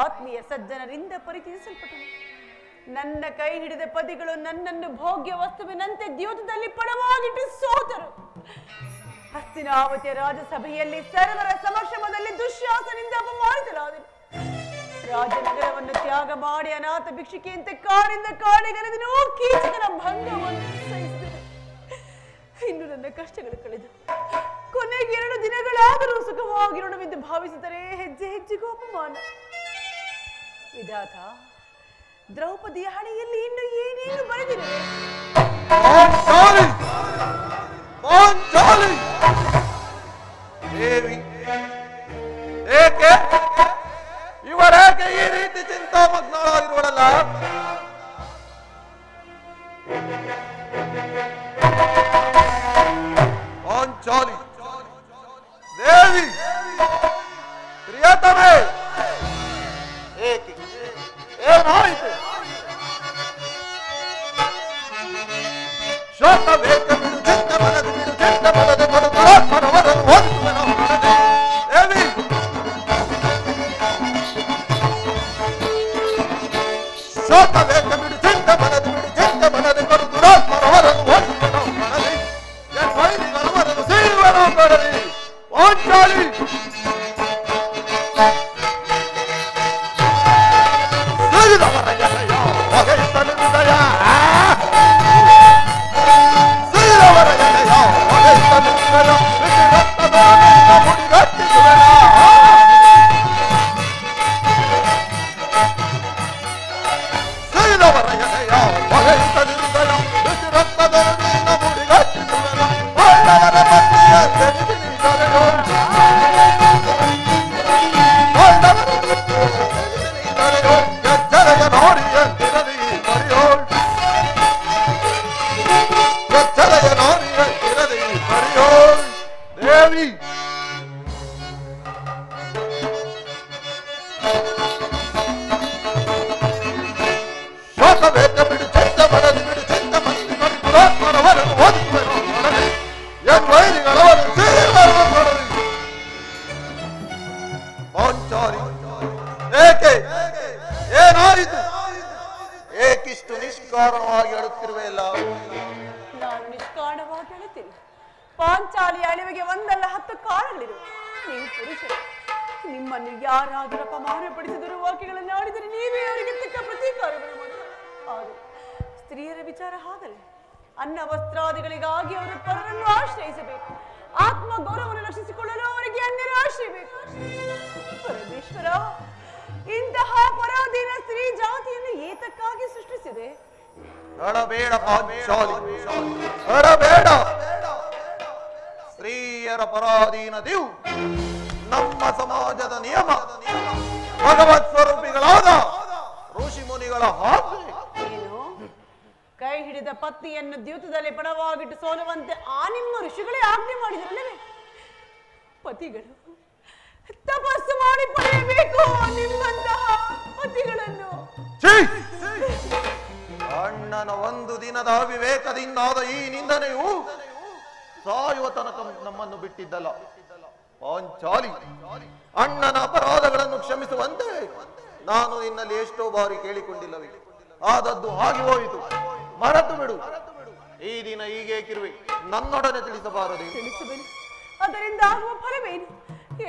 ಆತ್ಮೀಯ ಸಜ್ಜನರಿಂದ ಪರಿಚಯಿಸಲ್ಪಟ್ಟನು. ನನ್ನ ಕೈ ಹಿಡಿದ ಪತಿಗಳು ನನ್ನನ್ನು ಭೋಗ್ಯ ವಸ್ತುವಿನಂತೆ ದ್ಯೂತದಲ್ಲಿ ಪಡವಾಗಿಟ್ಟು ಸೋತರು. ಹಸ್ತಿನಾವತಿಯ ರಾಜಸಭೆಯಲ್ಲಿ ಸರ್ವರ ಸಮಕ್ಷಮದಲ್ಲಿ ದುಶ್ಯಾಸನಿಂದ ಅಪಮಾನಿಸಲಾದನು. ರಾಜನಗರವನ್ನು ತ್ಯಾಗ ಮಾಡಿ ಅನಾಥ ಭಿಕ್ಷುಕಿಯಂತೆ ಕಾಡಿಂದ ಕಾಡಿಗರೆದನು. ಕೀಚಕನ ಭಂಗವನ್ನು ಸಹಿಸಿದರು. ಇನ್ನು ನನ್ನ ಕಷ್ಟಗಳು ಕಳೆದು ಕೊನೆಗೆ 2 ದಿನಗಳಾದರೂ ಸುಖವಾಗಿರೋಣವೆಂದು ಭಾವಿಸಿದರೆ ಹೆಜ್ಜೆ ಹೆಜ್ಜೆಗೂ ಅಪಮಾನ. ವಿಧಾತ, ದ್ರೌಪದಿಯ ಹಣೆಯಲ್ಲಿ ಇನ್ನು ಏನೇನು ಬರೆದಿದೆ? ಏಕೆ ಇವರೇಕೆ ಈ ರೀತಿ ಚಿಂತಾಮಗ್ನರಾಗಿರುವಳಲ್ಲ? ಪಾಂಚಾಲಿ ದೇವಿ, ಪ್ರಿಯತಮೆ, ಏಕೆ ಏನಾಯಿತು? ಶೋಕ ಬೇಕು ಬಿಡು, ಚಿತ್ತ ಬಲದು ಬಿಡು, ಚಿತ್ತ ಬಲದು ಕೊಡುತ್ತ ಪರವರನ್ನು ಓದಿಸುವೆನು ಮನದೆ. ದೇವಿ, ಶೋಕ ಬೇಕು ಬಿಡು, ಚಿತ್ತ ಬಲದು ಬಿಡು, ಚಿತ್ತ ಬಲದು ಕೊಡುತ್ತ ಪರವರನ್ನು ಓದಿಸುವೆನು ಮನದೆ. ವೈರಿಗಳವರನ್ನು ಸೇರುವೆನು ಕೊಡಲಿ. ಪಾಂಚಾಲಿ ಏಕಿಷ್ಟು ನಿಷ್ಕಾರಣವಾಗಿ ಅಳುತ್ತಿರುವೆಯಲ್ಲ? ನಾನು ನಿಷ್ಕಾರಣವಾಗಿ ಅಳುತ್ತಿಲ್ಲ. ಪಾಂಚಾಲಿ ಅಳಿವಿಗೆ 1 ಅಲ್ಲ 10 ಕಾರಣಗಳಿವೆ. ನೀವು ಪುರುಷರು, ನಿಮ್ಮನ್ನು ಯಾರಾದರೂ ಅಪಮಾನ ಪಡಿಸಿದರೂ ವಾಕ್ಯಗಳನ್ನು ಆಡಿದರೆ ನೀವೇ ಅವರಿಗೆ ತಕ್ಕ ಪ್ರತೀಕಾರವನ್ನು ಮಾಡಬಹುದು. ಆದರೆ ಸ್ತ್ರೀಯರ ವಿಚಾರ ಹಾಗಲ್ಲ. ಅನ್ನ ವಸ್ತ್ರಾದಿಗಳಿಗಾಗಿ ಅವರ ಪರರನ್ನು ಆಶ್ರಯಿಸಬೇಕು. ಆತ್ಮ ಗೌರವವನ್ನು ರಕ್ಷಿಸಿಕೊಳ್ಳಲು ಅವರಿಗೆ ಅನ್ಯರ ಆಶ್ರಯ ಬೇಕು. ಪರಮೇಶ್ವರ, ಇಂತಹ ಪರಾಧೀನ ಸ್ತ್ರೀ ಜಾತಿಯನ್ನು ಏತಕ್ಕಾಗಿ ಸೃಷ್ಟಿಸಿದೆ? ಅಳಬೇಡ ಪಾಂಚಾಲಿ, ಅಳಬೇಡ. ಸ್ತ್ರೀಯರ ಪರಾಧೀನತೆಯು ನಮ್ಮ ಸಮಾಜದ ನಿಯಮ. ಭಗವತ್ ಸ್ವರೂಪಿಗಳಾದ ಋಷಿ ಮುನಿಗಳ ಆಜ್ಞೆ. ಏನು? ಕೈ ಹಿಡಿದ ಪತ್ನಿಯನ್ನು ದ್ಯೂತದಲ್ಲಿ ಪಣವಾಗಿಟ್ಟು ಸೋಲುವಂತೆ ಆ ನಿಮ್ಮ ಋಷಿಗಳೇ ಆಜ್ಞೆ ಮಾಡಿದರಲ್ಲವೇ? ಪತಿಗಳು ತಪಸ್ಸು ಮಾಡಿ ಪಡೆಯಬೇಕು ನಿಮ್ಮಂತಹ ಪತಿಗಳನ್ನು. ಅಣ್ಣನ 1 ದಿನದ ಅವಿವೇಕದಿಂದಾದ ಈ ನಿಂದನೆಯು ಸಾಯುವ ತನಕ ನಮ್ಮನ್ನು ಬಿಟ್ಟಿದ್ದಲ್ಲ. ಪಾಂಚಾಲಿ, ಅಣ್ಣನ ಅಪರಾಧಗಳನ್ನು ಕ್ಷಮಿಸುವಂತೆ ನಾನು ನಿನ್ನಲ್ಲಿ ಎಷ್ಟೋ ಬಾರಿ ಕೇಳಿಕೊಂಡಿಲ್ಲವೇ? ಆದದ್ದು ಹಾಗೆ ಹೋಯಿತು, ಮರೆತು ಬಿಡು. ಈ ದಿನ ಹೀಗೇಕಿರುವೆ, ನನ್ನೊಡನೆ ತಿಳಿಸಬಾರದು. ತಿಳಿಸಬೇಡಿ, ಅದರಿಂದ ಆಗುವ ಫಲವೇನು?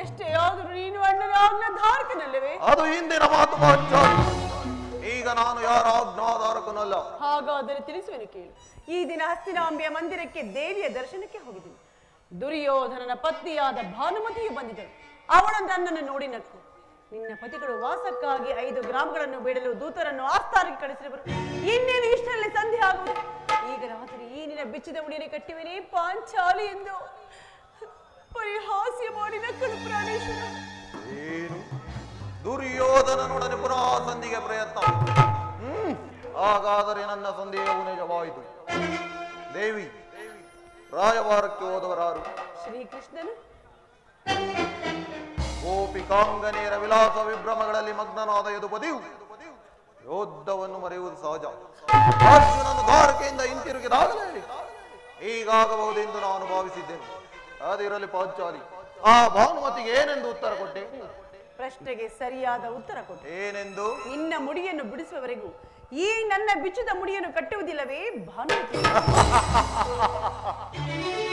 ಎಷ್ಟೇ ಆದರೂ ನೀನು ಅಣ್ಣನ ಆಜ್ಞಾಧಾರಕನಲ್ಲವೇ? ಅದು ಹಿಂದಿನ ಮಾತು ಪಾಂಚಾಲಿ. ಈಗ ನಾನು ಯಾರ ಆಜ್ಞಾಧಾರಕನಲ್ಲ. ಹಾಗಾದರೆ ತಿಳಿಸುವೆನು ಕೇಳು. ಈ ದಿನ ಹಸ್ತಿನಾಂಬೆಯ ಮಂದಿರಕ್ಕೆ ದೇವಿಯ ದರ್ಶನಕ್ಕೆ ಹೋಗಿದ್ದೀನಿ. ದುರ್ಯೋಧನನ ಪತ್ನಿಯಾದ ಭಾನುಮತಿಯು ಬಂದಿದ್ದಳು. ಅವಳು ನನ್ನನ್ನು ನೋಡಿ ನಕ್ಕು, ನಿನ್ನ ಪತಿಗಳು ವಾಸಕ್ಕಾಗಿ 5 ಗ್ರಾಮಗಳನ್ನು ಬೇಡಲು ದೂತರನ್ನು ಆಸ್ಥಾನಕ್ಕೆ ಕಳಿಸಿರುವರು. ಇನ್ನೇನು ಇಷ್ಟರಲ್ಲಿ ಸಂಧಿ ಆಗುವುದು. ಈಗ ರಾತ್ರಿ ಈ ನಿನ್ನ ಬಿಚ್ಚಿದ ಮುಡಿಯನ್ನು ಕಟ್ಟಿವನೇ ಪಾಂಚಾಲಿ ಎಂದು ಪರಿಹಾಸ್ಯ ಮಾಡಿ ನಕ್ಕನು ಪ್ರಾಣೇಶ್ವರ. ಏನು ದುರ್ಯೋಧನನೊಡನೆ ಪುನಃ ಸಂಧಿಗೆ ಪ್ರಯತ್ನ? ಹಾಗಾದರೆ ನನ್ನ ಸಂದೇಹವು ನಿಜವಾಯಿತು. ದೇವಿ, ರಾಯಭಾರಕ್ಕೆ ಹೋದವರಾರು? ಶ್ರೀಕೃಷ್ಣನು. ಗೋಪಿಕಾಂಗನೆಯರ ವಿಲಾಸ ವಿಭ್ರಮಗಳಲ್ಲಿ ಮಗ್ನನಾದ ಯದುಪತಿಯು ಯೋಧವನ್ನು ಮರೆಯುವುದು ಸಹಜ. ಅರ್ಜುನನು ದ್ವಾರಕೆಯಿಂದ ಹಿಂತಿರುಗಿದಾಗಲೇ ಹೀಗಾಗಬಹುದೆಂದು ನಾನು ಭಾವಿಸಿದ್ದೇನೆ. ಅದಿರಲಿ ಪಾಂಚಾಲಿ, ಆ ಭಾನುಮತಿಗೆ ಏನೆಂದು ಉತ್ತರ ಕೊಟ್ಟೆ? ಪ್ರಶ್ನೆಗೆ ಸರಿಯಾದ ಉತ್ತರ ಕೊಟ್ಟೆ. ಏನೆಂದು? ನಿನ್ನ ಮುಡಿಯನ್ನು ಬಿಡಿಸುವವರೆಗೂ ಈ ನನ್ನ ಬಿಚ್ಚಿದ ಮುಡಿಯನ್ನು ಕಟ್ಟುವುದಿಲ್ಲವೇ ಭಾನುಮತಿ?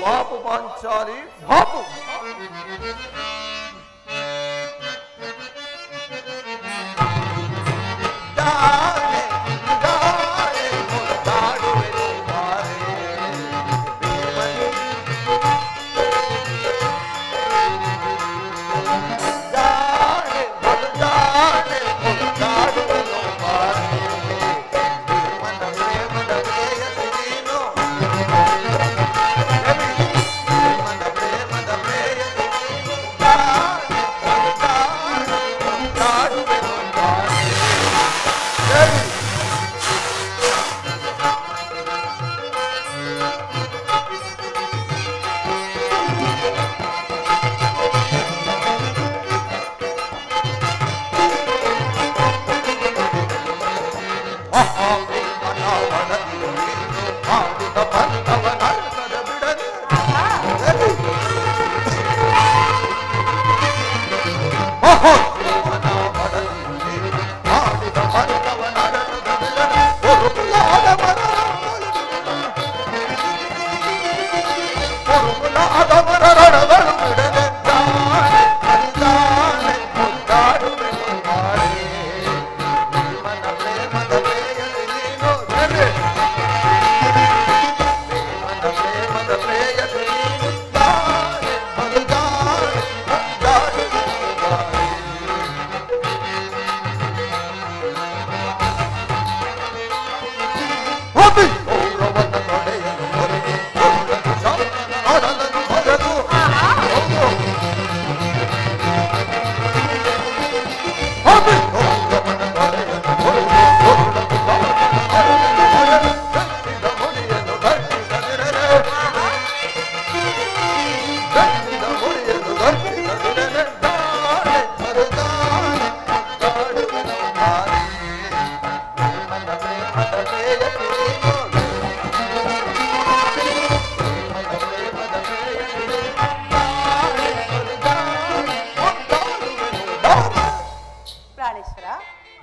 ಬಾಪು ಪಾಂಚಾಲಿ, ಬಾಪು.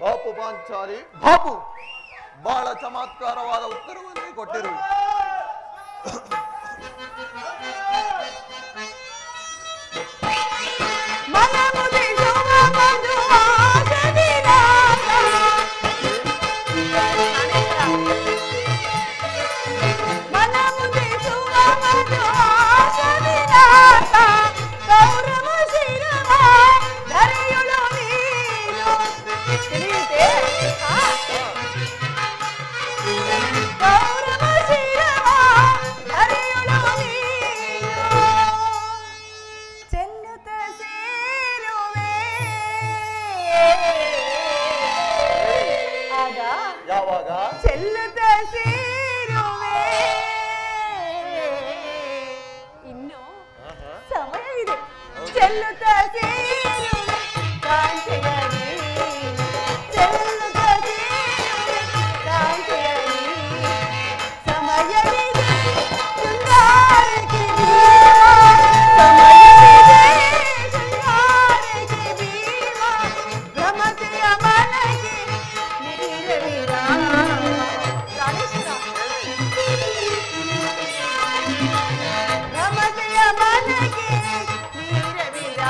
ಬಾಪು ಪಾಂಚಾಲಿ, ಬಾಪು ಬಹಳ ಚಮತ್ಕಾರವಾದ ಉತ್ತರವನ್ನೇ ಕೊಟ್ಟಿರು.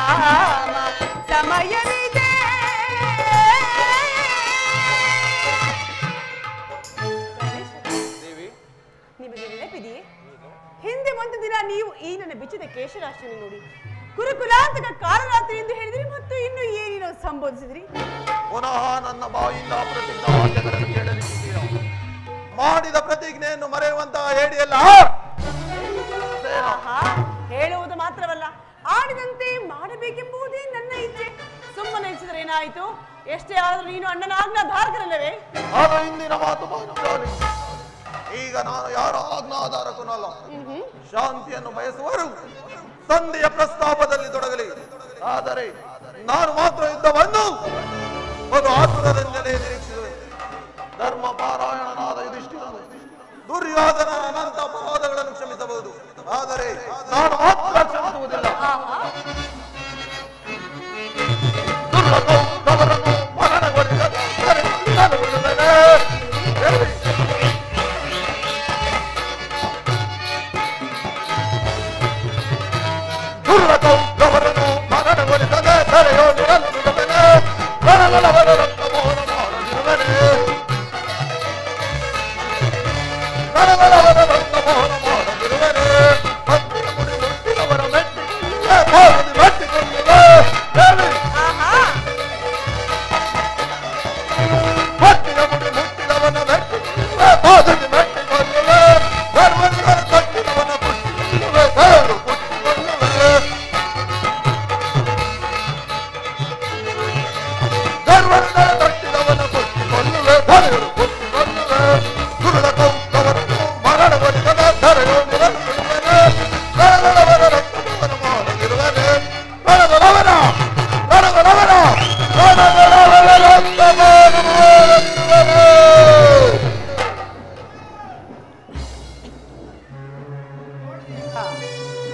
Ah ಬಿಚ್ಚಿದ ಕೇಶರಾಶಿಯನ್ನು ನೋಡಿ ಕುರುಕುಲಾಂತಕ ಕಾಲರಾತ್ರಿ ಎಂದು ಹೇಳಿದ್ರಿ ಮತ್ತು ಇನ್ನು ಏನೇನೋ ಸಂಬೋಧಿಸಿದ್ರಿ. ಪುನಃ ನನ್ನ ಬಾಯಿಂದ ಪ್ರತಿಜ್ಞಾ ವಾಕ್ಯಗಳನ್ನು ಕೇಳಲಿದ್ದೀರಾ? ಮಾಡಿದ ಪ್ರತಿಜ್ಞೆಯನ್ನು ಮರೆಯುವಂತಹ ಹೇಡಿಯಲ್ಲ. ಹೇಳುವುದು ಮಾತ್ರವಲ್ಲ, ಆಡಿದಂತೆ ಮಾಡಬೇಕೆಂಬುದೇ ನನ್ನ ಇಚ್ಛೆ. ಸುಮ್ಮನೆ ಇಚ್ಛಿದ್ರೆ ಏನಾಯಿತು? ಎಷ್ಟೇ ಆದರೂ ನೀನು ಅಣ್ಣನ ಆಜ್ಞಾಧಾರಕರಲ್ಲವೇ? ಅದು ಇಂದಿನ ಮಾತು ಬಾನುಜಾಲಿ. ಈಗ ನಾನು ಯಾರ ಆಜ್ಞಾಧಾರಕನಲ್ಲ. ಶಾಂತಿಯನ್ನು ಬಯಸುವರು ಸಂಧಿಯ ಪ್ರಸ್ತಾಪದಲ್ಲಿ ತೊಡಗಲಿ. ಆದರೆ ನಾನು ಮಾತ್ರ ಯುದ್ಧವನ್ನು ಒಂದು ಆತುರದಿಂದಲೇ ನಿರೀಕ್ಷಿಸುವೆ. ಧರ್ಮ ಪಾರಾಯಣನಾದ ಯುಧಿಷ್ಠಿರನು ದುರ್ಯೋಧನನ ಅನಂತ ಅಪರಾಧಗಳನ್ನು ಕ್ಷಮಿಸಬಹುದು, ಆದರೆ ನಾನು ಮಾತ್ರ ಕ್ಷಮಿಸುವುದಿಲ್ಲ.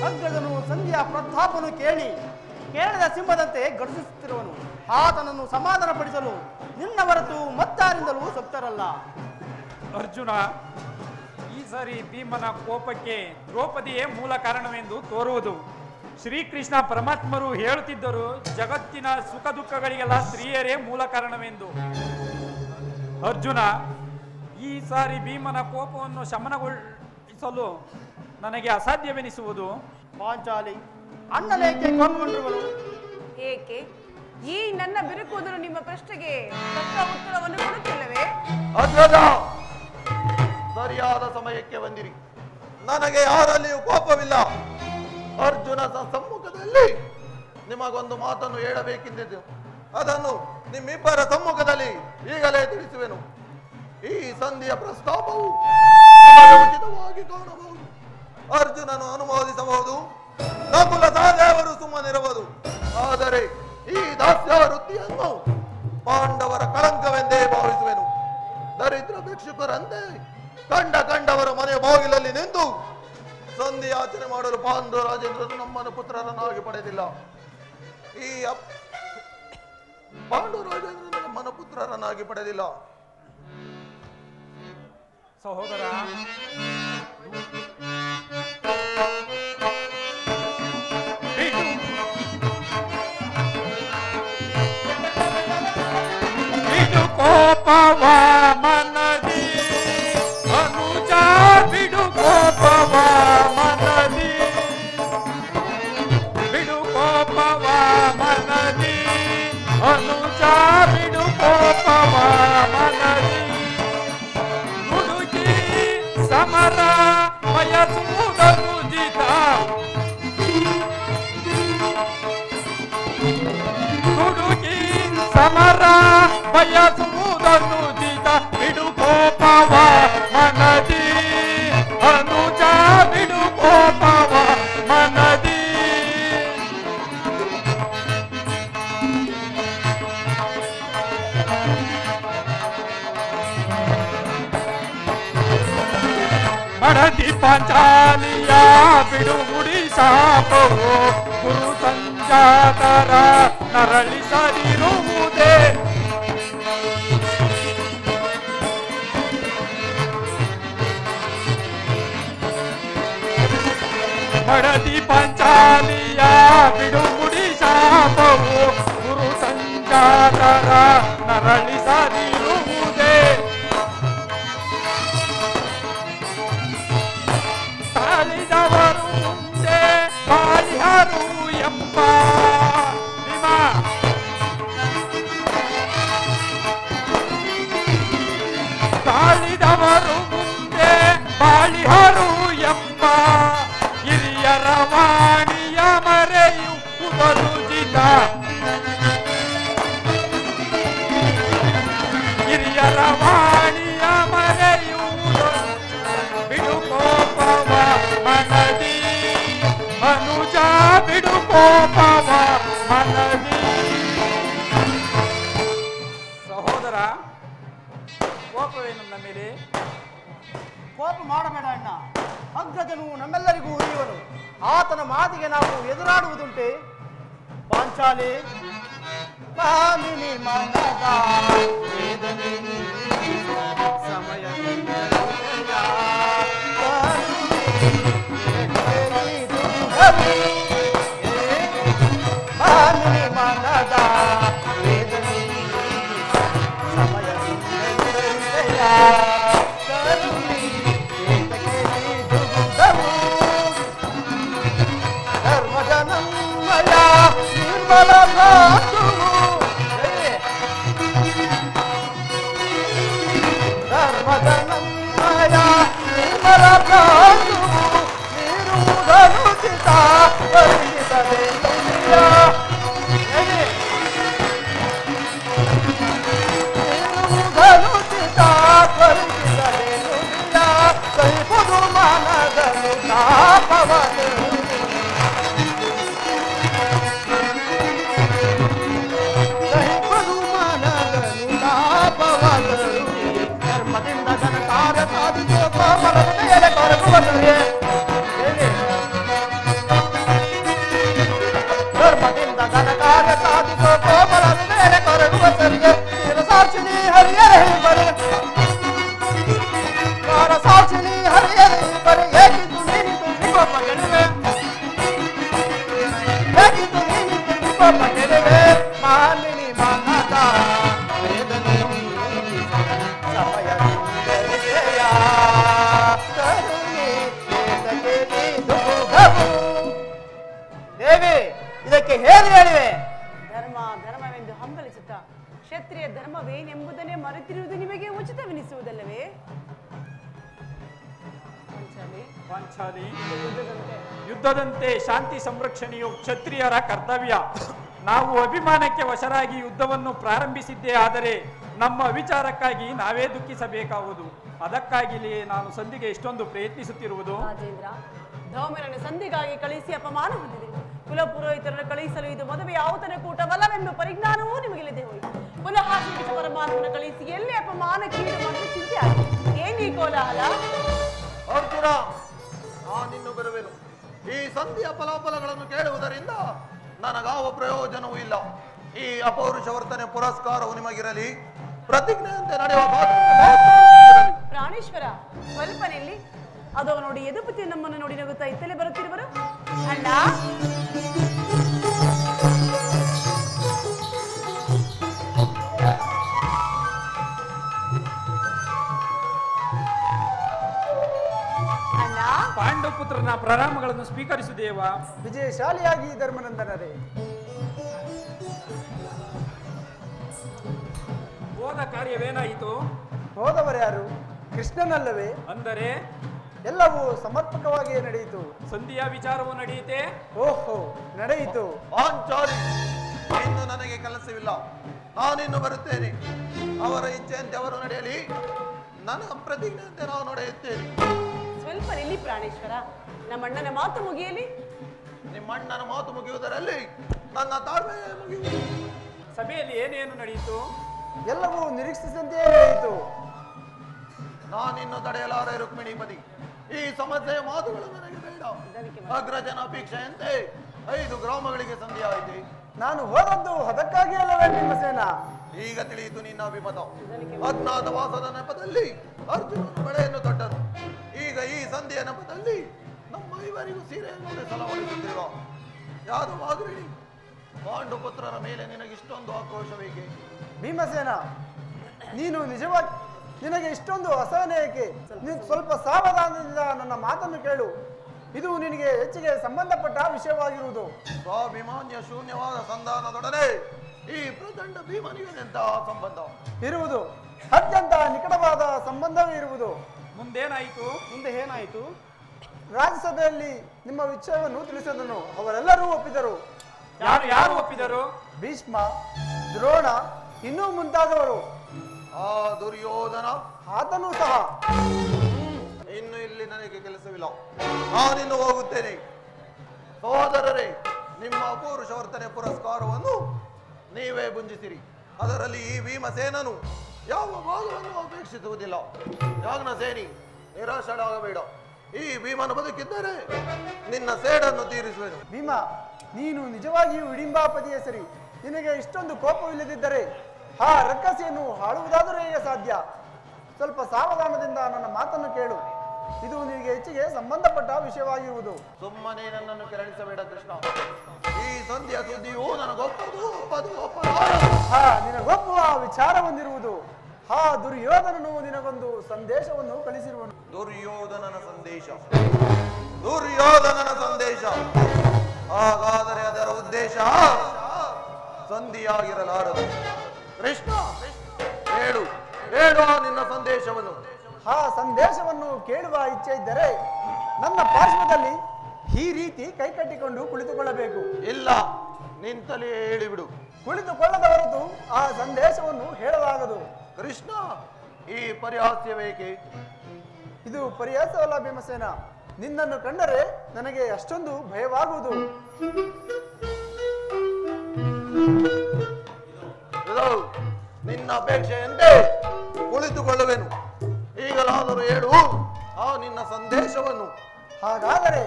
ಅಗ್ಗದನು ಸಂಧಿಯ ಪ್ರತಾಪನು ಕೇಳದ ಸಿಂಹದಂತೆ ಗರ್ಜಿಸುತ್ತಿರುವನು. ಆತನನ್ನು ಸಮಾಧಾನಪಡಿಸಲು ನಿನ್ನ ಹೊರತು ಮತ್ತಾರಿಂದಲೂ ಸಕ್ತರಲ್ಲ. ಅರ್ಜುನ, ಈ ಸಾರಿ ಭೀಮನ ಕೋಪಕ್ಕೆ ದ್ರೌಪದಿಯೇ ಮೂಲ ಕಾರಣವೆಂದು ತೋರುವುದು. ಶ್ರೀಕೃಷ್ಣ ಪರಮಾತ್ಮರು ಹೇಳುತ್ತಿದ್ದರು, ಜಗತ್ತಿನ ಸುಖ ದುಃಖಗಳಿಗೆಲ್ಲ ಸ್ತ್ರೀಯರೇ ಮೂಲ ಕಾರಣವೆಂದು. ಅರ್ಜುನ, ಈ ಸಾರಿ ಭೀಮನ ಕೋಪವನ್ನು ಶಮನಗೊಳಿಸಲು ನನಗೆ ಅಸಾಧ್ಯವೆನಿಸುವುದು. ಪಾಂಚಾಲಿ, ಅಣ್ಣನೇಕೆ ಕೋಪಗೊಂಡಿರುವನು? ಏಕೆ? ಈ ನನ್ನ ಬಿರುಕುವುದು ನಿಮ್ಮ ಪ್ರಶ್ನೆಗೆ ತಕ್ಕ ಉತ್ತರವನ್ನು ಕೊಡುತ್ತಿಲ್ಲವೇ? ಅಗ್ರಜ, ಸರಿಯಾದ ಸಮಯಕ್ಕೆ ಬಂದಿರಿ. ನನಗೆ ಯಾರಲ್ಲಿಯೂ ಕೋಪವಿಲ್ಲ. ಅರ್ಜುನ ಸಮ್ಮುಖದಲ್ಲಿ ನಿಮಗೊಂದು ಮಾತನ್ನು ಹೇಳಬೇಕೆಂದಿದ್ದು, ಅದನ್ನು ನಿಮ್ಮಿಬ್ಬರ ಸಮ್ಮುಖದಲ್ಲಿ ಈಗಲೇ ತಿಳಿಸುವೆನು. ಈ ಸಂಧಿಯ ಪ್ರಸ್ತಾಪವು ನಿಮಗೆ ಉಚಿತವಾಗಿ ಕಾಣಬಹುದು. ಅರ್ಜುನನು ಅನುಮೋದಿಸಬಹುದು, ನಕುಲ ಸಹದೇವರು ಸುಮ್ಮನಿರಬಹುದು. ಆದರೆ ಈ ದಾಸ್ಯ ವೃತ್ತಿಯನ್ನು ಪಾಂಡವರ ಕಳಂಕವೆಂದೇ ಭಾವಿಸುವೆನು. ದರಿದ್ರ ಭಿಕ್ಷುಕರಂತೆ ಕಂಡವರ ಮನೆಯ ಬಾಗಿಲಲ್ಲಿ ನಿಂತು ಸಂಧಿ ಆಚರಣೆ ಮಾಡಲು ಪಾಂಡು ರಾಜೇಂದ್ರನು ನಮ್ಮನ್ನು ಪುತ್ರರನ್ನಾಗಿ ಪಡೆದಿಲ್ಲ. ಈ ಪಾಂಡು ರಾಜೇಂದ್ರನು ನಮ್ಮನ್ನು ಪುತ್ರರನ್ನಾಗಿ ಪಡೆದಿಲ್ಲ. ಸಹೋದರ, ಬಿಡು ಕೋಪವ ಮನದಿ ಅನುಜ, ಬಿಡು ಕೋಪವ ಮನದಿ, ಬಿಡು ಕೋಪವ ಮನದಿ ಅನುಜ, ಬಿಡು ಕೋಪವ ಮನದಿ. ಹುಡುಗಿ ಸಮರ ಬಯಸುವುದನು ಜಿತ, ಹುಡುಗಿ ಸಮರ ಬಯಸುವುದನ್ನು ಜಿತ. ಬಿಡು ಕೋಪವ ಮನದಿ ಅನುಜ, ಬಿಡು ಕೋಪವ ಮನದಿ. ಮಡದಿ ಪಾಂಚಾಲಿಯ ಬಿಡು ಮುಡಿ ಶಾಪವು ಗುರು ಸಂಜಾತರ ನರಳಿಸದಿರುವುದೇ. ಮಡದಿ ಪಾಂಚಾಲಿಯ ಬಿಡು ಮುಡಿ ಶಾಪವು ಗುರು ಸಂಜಾತರ ನರಳಿಸದಿರುವುದೇ. ತಾಳಿದವರು ಮುಂದೆ ತಾಳಿದವರು ಮುಂದೆ ಬಾಳಿಹರು ಎಂಬ ಹಿರಿಯರ ವಾಣಿಯ ಮರೆಯುವುದು ಜಿತ. ಹಿರಿಯರ ವಾಣಿಯ ಮರೆಯುವುದು ಬಿಡು ಕೋಪವ ಮನದಿ ಮನುಜ ಬಿಡು ಕೋಪವ ಮನದಿ. ಸಹೋದರ, ಕೋಪವೇನು ನಮ್ಮ ಮೇಲೆ? ಕೋಪ ಮಾಡಬೇಡ ಅಣ್ಣ. ಅಗ್ರಜನು ನಮ್ಮೆಲ್ಲರಿಗೂ ಉರಿಯುವನು. ಆತನ ಮಾತಿಗೆ ನಾವು ಎದುರಾಡುವುದುಂಟೆ? ಪಾಂಚಾಲಿ ಮಾಮಿನಿ ಮನದ ವೇದನೆ ಸಮಯ ಮಾಮಿನಿ ಮನದ ವೇದನೆ ಸಮಯ ಧರ್ಮಜನಮಯ ನಿರ್ಮಲ ಭ್ರಾತುವು ಧರ್ಮಜನಮಯ ನಿರ್ಮಲ ಭ್ರಾತುವು ನೀರುವುದನುಚಿತ ವರ್ಣಿಸದೆ ನೀರುವುದನುಚಿತ ವರ್ಣಿಸದೆ ಸಹಿಪುದು ಮನದಲ್ಲಿ ತಾಪವನು ಧರ್ಮದಿಂದ ಜನಕಾರ ಸಾಧಿಸುವ ಕೋಪಲದ ಮೇಲೆ ಕೊರಗುತ್ತದೆ. ಧರ್ಮದಿಂದ ಜನಕಾರ ಸಾಧಿಸುವ ಕೋಪಲದ ಮೇಲೆ ಕೊರಗುತ್ತದೆ. ಸಾಕ್ಷಿಣಿ ಹರಿಯರೇ ಬರೆ ಸಾಕ್ಷಿಣಿ ಹರಿಯರೇ ಬರೆ ಏಕಿದ್ದು ನೀನಿದ್ದು ವಿಕೋಪ ಗೆಲುವೆ ಏಕಿದ್ದು ನೀನಿದ್ದು ವಿಕೋಪ ಗೆಲುವೆ ಮಾಲಿನಿ ಮನದ ವೇದನೆ ದೇವಿ ಇದಕ್ಕೆ ಹೇಳಿ ಹೇಳಿವೆ. ಧರ್ಮ ಧರ್ಮವೆಂದು ಹಂಬಲಿಸುತ್ತ ಕ್ಷತ್ರಿಯ ಧರ್ಮವೇನೆಂಬುದನ್ನೇ ಮರೆತಿರುವುದು ನಿಮಗೆ ಉಚಿತವೆನಿಸುವುದಲ್ಲವೇ? ಪಾಂಚಾಲಿ, ಯುದ್ಧದಂತೆ ಶಾಂತಿ ಸಂರಕ್ಷಣೆಯು ಕ್ಷತ್ರಿಯರ ಕರ್ತವ್ಯ. ನಾವು ಅಭಿಮಾನಕ್ಕೆ ವಶರಾಗಿ ಯುದ್ಧವನ್ನು ಪ್ರಾರಂಭಿಸಿದ್ದೇ ಆದರೆ ನಮ್ಮ ವಿಚಾರಕ್ಕಾಗಿ ನಾವೇ ದುಃಖಿಸಬೇಕಾಗುವುದು. ಅದಕ್ಕಾಗಿಯೇ ನಾನು ಸಂಧಿಗೆ ಇಷ್ಟೊಂದು ಪ್ರಯತ್ನಿಸುತ್ತಿರುವುದು. ರಾಜೇಂದ್ರ, ಧೌಮ್ಯರನ್ನು ಸಂಧಿಗಾಗಿ ಕಳಿಸಿ ಅಪಮಾನ ಹೊಂದಿದೆ. ಕುಲಪುರೋಹಿತರನ್ನು ಕಳಿಸಲು ಇದು ಮದುವೆ ಔತಣಕೂಟವಲ್ಲವೆಂಬ ಪರಿಜ್ಞಾನವೂ ನಿಮಗಿಲ್ಲದೆ ಹೋಯಿತು. ಪುನಃ ಶ್ರೀಕೃಷ್ಣ ಪರಮಾತ್ಮನ ಕಳಿಸಿ ಎಲ್ಲಿ ಅಪಮಾನ ಕೀಡು ಮಾಡುವ ಚಿಂತೆ ಆಗಿದೆ. ಏನಿ ಕೋಲಾಹಲ? ಅರ್ಜುನ, ನಾನಿನ್ನು ಬರುವೆನು. ಈ ಸಂಧಿಯ ಫಲಾಫಲಗಳನ್ನು ಕೇಳುವುದರಿಂದ ನನಗಾವ ಪ್ರಯೋಜನವೂ ಇಲ್ಲ. ಈ ಅಪೌರುಷ ವರ್ತನೆ ಪುರಸ್ಕಾರವು ನಿಮಗಿರಲಿ. ಪ್ರತಿಜ್ಞೆಯಂತೆ ನಡೆಯುವ ಪ್ರಾಣೇಶ್ವರ, ಸ್ವಲ್ಪನೆಲ್ಲಿ ಅದು ನೋಡಿ ಯದುಪತಿ ನಮ್ಮನ್ನು ನೋಡಿ ನಗುತ್ತಾ ಇತ್ತಲೇ ಬರುತ್ತಿರುವರು. ಅಣ್ಣ, ಪಾಂಡವಪುತ್ರನ ಪ್ರಣಾಮಗಳನ್ನು ಸ್ವೀಕರಿಸುದೇವ. ವಿಜಯಶಾಲಿಯಾಗಿ ಧರ್ಮನಂದನರೇ. ಹೋದ ಕಾರ್ಯವೇನಾಯಿತು? ಹೋದವರ್ಯಾರು? ಕೃಷ್ಣನಲ್ಲವೇ? ಅಂದರೆ ಎಲ್ಲವೂ ಸಮರ್ಪಕವಾಗಿಯೇ ನಡೆಯಿತು. ಸಂಧಿಯ ವಿಚಾರವು ನಡೆಯುತ್ತೆ. ಓಹೋ, ನಡೆಯಿತು. ಪಾಂಚಾಲಿ, ಇನ್ನು ನನಗೆ ಕೆಲಸವಿಲ್ಲ. ನಾನಿನ್ನು ಬರುತ್ತೇನೆ. ಅವರ ಇಚ್ಛೆಯಂತೆ ಅವರು ನಡೆಯಲಿ. ನನ್ನ ಪ್ರತಿಜ್ಞೆಯಂತೆ ನಾವು ನಡೆಯುತ್ತೇನೆ. ಸ್ವಲ್ಪ ನಿಲ್ಲಿ ಪ್ರಾಣೇಶ್ವರ, ನಮ್ಮಣ್ಣನ ಮಾತು ಮುಗಿಯಲಿ. ನಿಮ್ಮಣ್ಣನ ಮಾತು ಮುಗಿಯುವುದರಲ್ಲಿ ನನ್ನ ತಾಳ್ಮೆ ಮುಗಿಯುವುದು. ಸಭೆಯಲ್ಲಿ ಏನೇನು ನಡೆಯಿತು? ಎಲ್ಲವೂ ನಿರೀಕ್ಷಿಸಿದಂತೆಯೇ ನಡೆಯಿತು. ನಾನಿನ್ನು ತಡೆಯಲಾರೆ ರುಕ್ಮಿಣಿಪತಿ. ಈ ಸಮಸ್ಯೆಯ ಮಾತುಗಳು ನನಗೆ ಬೇಡ. ಅಗ್ರಜನ ಅಪೇಕ್ಷೆಯಂತೆ 5 ಗ್ರಾಮಗಳಿಗೆ ಸಂಧಿಯಾಯಿತು. ನಾನು ಹೋದದ್ದು ಅದಕ್ಕಾಗಿ ಅಲ್ಲವೇ ಭೀಮಸೇನ? ಈಗ ತಿಳಿಯಿತು ನಿನ್ನ ಅಭಿಮತ. ಅಜ್ಞಾತವಾಸದ ನೆಪದಲ್ಲಿ ಅರ್ಜುನನು ಬಳೆಯನ್ನು ತೊಟ್ಟನು. ಈಗ ಈ ಸಂಧಿಯ ನೆಪದಲ್ಲಿ ನಮ್ಮ ಇವರಿಗೂ ಸೀರೆಯನ್ನು ಸಲವಳಿಸುತ್ತಿರುವ ಯಾದವಾಗ್ರಣಿ ಪಾಂಡುಪುತ್ರರ ಮೇಲೆ ನಿನಗಿಷ್ಟೊಂದು ಆಕ್ರೋಶವೇಕೆ? ಭೀಮಸೇನ, ನೀನು ನಿಜವಾಗಿ ನಿನಗೆ ಇಷ್ಟೊಂದು ಅಸಹನೆ ಏಕೆ? ನೀನು ಸ್ವಲ್ಪ ಸಾವಧಾನದಿಂದ ನನ್ನ ಮಾತನ್ನು ಕೇಳು. ಇದು ನಿನಗೆ ಹೆಚ್ಚಿಗೆ ಸಂಬಂಧಪಟ್ಟ ವಿಷಯವಾಗಿರುವುದು. ಸ್ವಾಭಿಮಾನ್ಯ ಶೂನ್ಯವಾದ ಸಂಧಾನದೊಡನೆ ಈ ಪ್ರಚಂಡ ಭೀಮನಿಗೆ ಎಂತಹ ಸಂಬಂಧ ಇರುವುದು? ಅತ್ಯಂತ ನಿಕಟವಾದ ಸಂಬಂಧ ಏನಾಯಿತು? ಮುಂದೆ ಏನಾಯಿತು? ರಾಜ್ಯಸಭೆಯಲ್ಲಿ ನಿಮ್ಮ ವಿಷಯವನ್ನು ತಿಳಿಸಿದನು. ಅವರೆಲ್ಲರೂ ಒಪ್ಪಿದರು. ಯಾರು ಯಾರು ಒಪ್ಪಿದರು? ಭೀಷ್ಮ, ದ್ರೋಣ, ಇನ್ನೂ ಮುಂತಾದವರು. ಆ ದುರ್ಯೋಧನ ಆತನೂ ಸಹ. ಇನ್ನು ಇಲ್ಲಿ ನನಗೆ ಕೆಲಸವಿಲ್ಲ, ನಾನಿನ್ನು ಹೋಗುತ್ತೇನೆ. ಸಹೋದರರೇ, ನಿಮ್ಮ ಪೌರುಷ ವರ್ತನೆ ಪುರಸ್ಕಾರವನ್ನು ನೀವೇ ಭುಂಜಿಸಿರಿ. ಅದರಲ್ಲಿ ಈ ಭೀಮಸೇನನು ಯಾವ ಭಾಗವನ್ನು ಅಪೇಕ್ಷಿಸುವುದಿಲ್ಲ. ಯಾಜ್ಞಸೇನಿ, ನಿರಾಶರಾಗಬೇಡ. ಈ ಭೀಮನು ಬದುಕಿದ್ದರೆ ನಿನ್ನ ಸೇಡನ್ನು ತೀರಿಸುವೆನು. ಭೀಮ, ನೀನು ನಿಜವಾಗಿಯೂ ಹಿಡಿಂಬಾಪತಿಯ ಸರಿ. ನಿನಗೆ ಇಷ್ಟೊಂದು ಕೋಪವಿಲ್ಲದಿದ್ದರೆ ಆ ರಕ್ಕಸಿಯನ್ನು ಆಳುವುದಾದರೂ ಹೇಗೆ ಸಾಧ್ಯ? ಸ್ವಲ್ಪ ಸಾವಧಾನದಿಂದ ನನ್ನ ಮಾತನ್ನು ಕೇಳು. ಇದು ನಿನಗೆ ಹೆಚ್ಚಿಗೆ ಸಂಬಂಧಪಟ್ಟ ವಿಷಯವಾಗಿರುವುದು. ಸುಮ್ಮನೆ ನನ್ನನ್ನು ಕೆರಳಿಸಬೇಡ ಕೃಷ್ಣ. ಈ ಸಂಧಿಯ ಸುದ್ದಿಯು ನನಗೊಪ್ಪದು ಅಪರಾಧ. ನಿನಗೊಪ್ಪುವ ವಿಚಾರ ಹೊಂದಿರುವುದು. ಆ ದುರ್ಯೋಧನನು ನಿನಗೊಂದು ಸಂದೇಶವನ್ನು ಕಳಿಸಿರುವನು. ದುರ್ಯೋಧನನ ಸಂದೇಶ. ಹಾಗಾದರೆ ಅದರ ಉದ್ದೇಶ ಸಂಧಿಯಾಗಿರಲಾರದು. ಕೃಷ್ಣ, ಹೇಳು ನಿನ್ನ ಸಂದೇಶವನ್ನು. ಆ ಸಂದೇಶವನ್ನು ಕೇಳುವ ಇಚ್ಛೆ ಇದ್ದರೆ ನನ್ನ ಪಾರ್ಶ್ವದಲ್ಲಿ ಈ ರೀತಿ ಕೈಕಟ್ಟಿಕೊಂಡು ಕುಳಿತುಕೊಳ್ಳಬೇಕು. ಇಲ್ಲ, ನಿಂತಲೇ ಹೇಳಿಬಿಡು. ಕುಳಿತುಕೊಳ್ಳದ ಹೊರತು ಆ ಸಂದೇಶವನ್ನು ಹೇಳಲಾಗದು. ಕೃಷ್ಣ, ಈ ಪರಿಹಾಸ್ಯವೇಕೆ? ಇದು ಪರಿಹಾಸವಲ್ಲ ಭೀಮಸೇನ. ನಿನ್ನನ್ನು ಕಂಡರೆ ನನಗೆ ಅಷ್ಟೊಂದು ಭಯವಾಗುವುದು. ನಿನ್ನ ಅಪೇಕ್ಷೆಯಂತೆ ಕುಳಿತುಕೊಳ್ಳುವೆನು. ಈಗಲಾದರೂ ಹೇಳು ಆ ನಿನ್ನ ಸಂದೇಶವನ್ನು. ಹಾಗಾದರೆ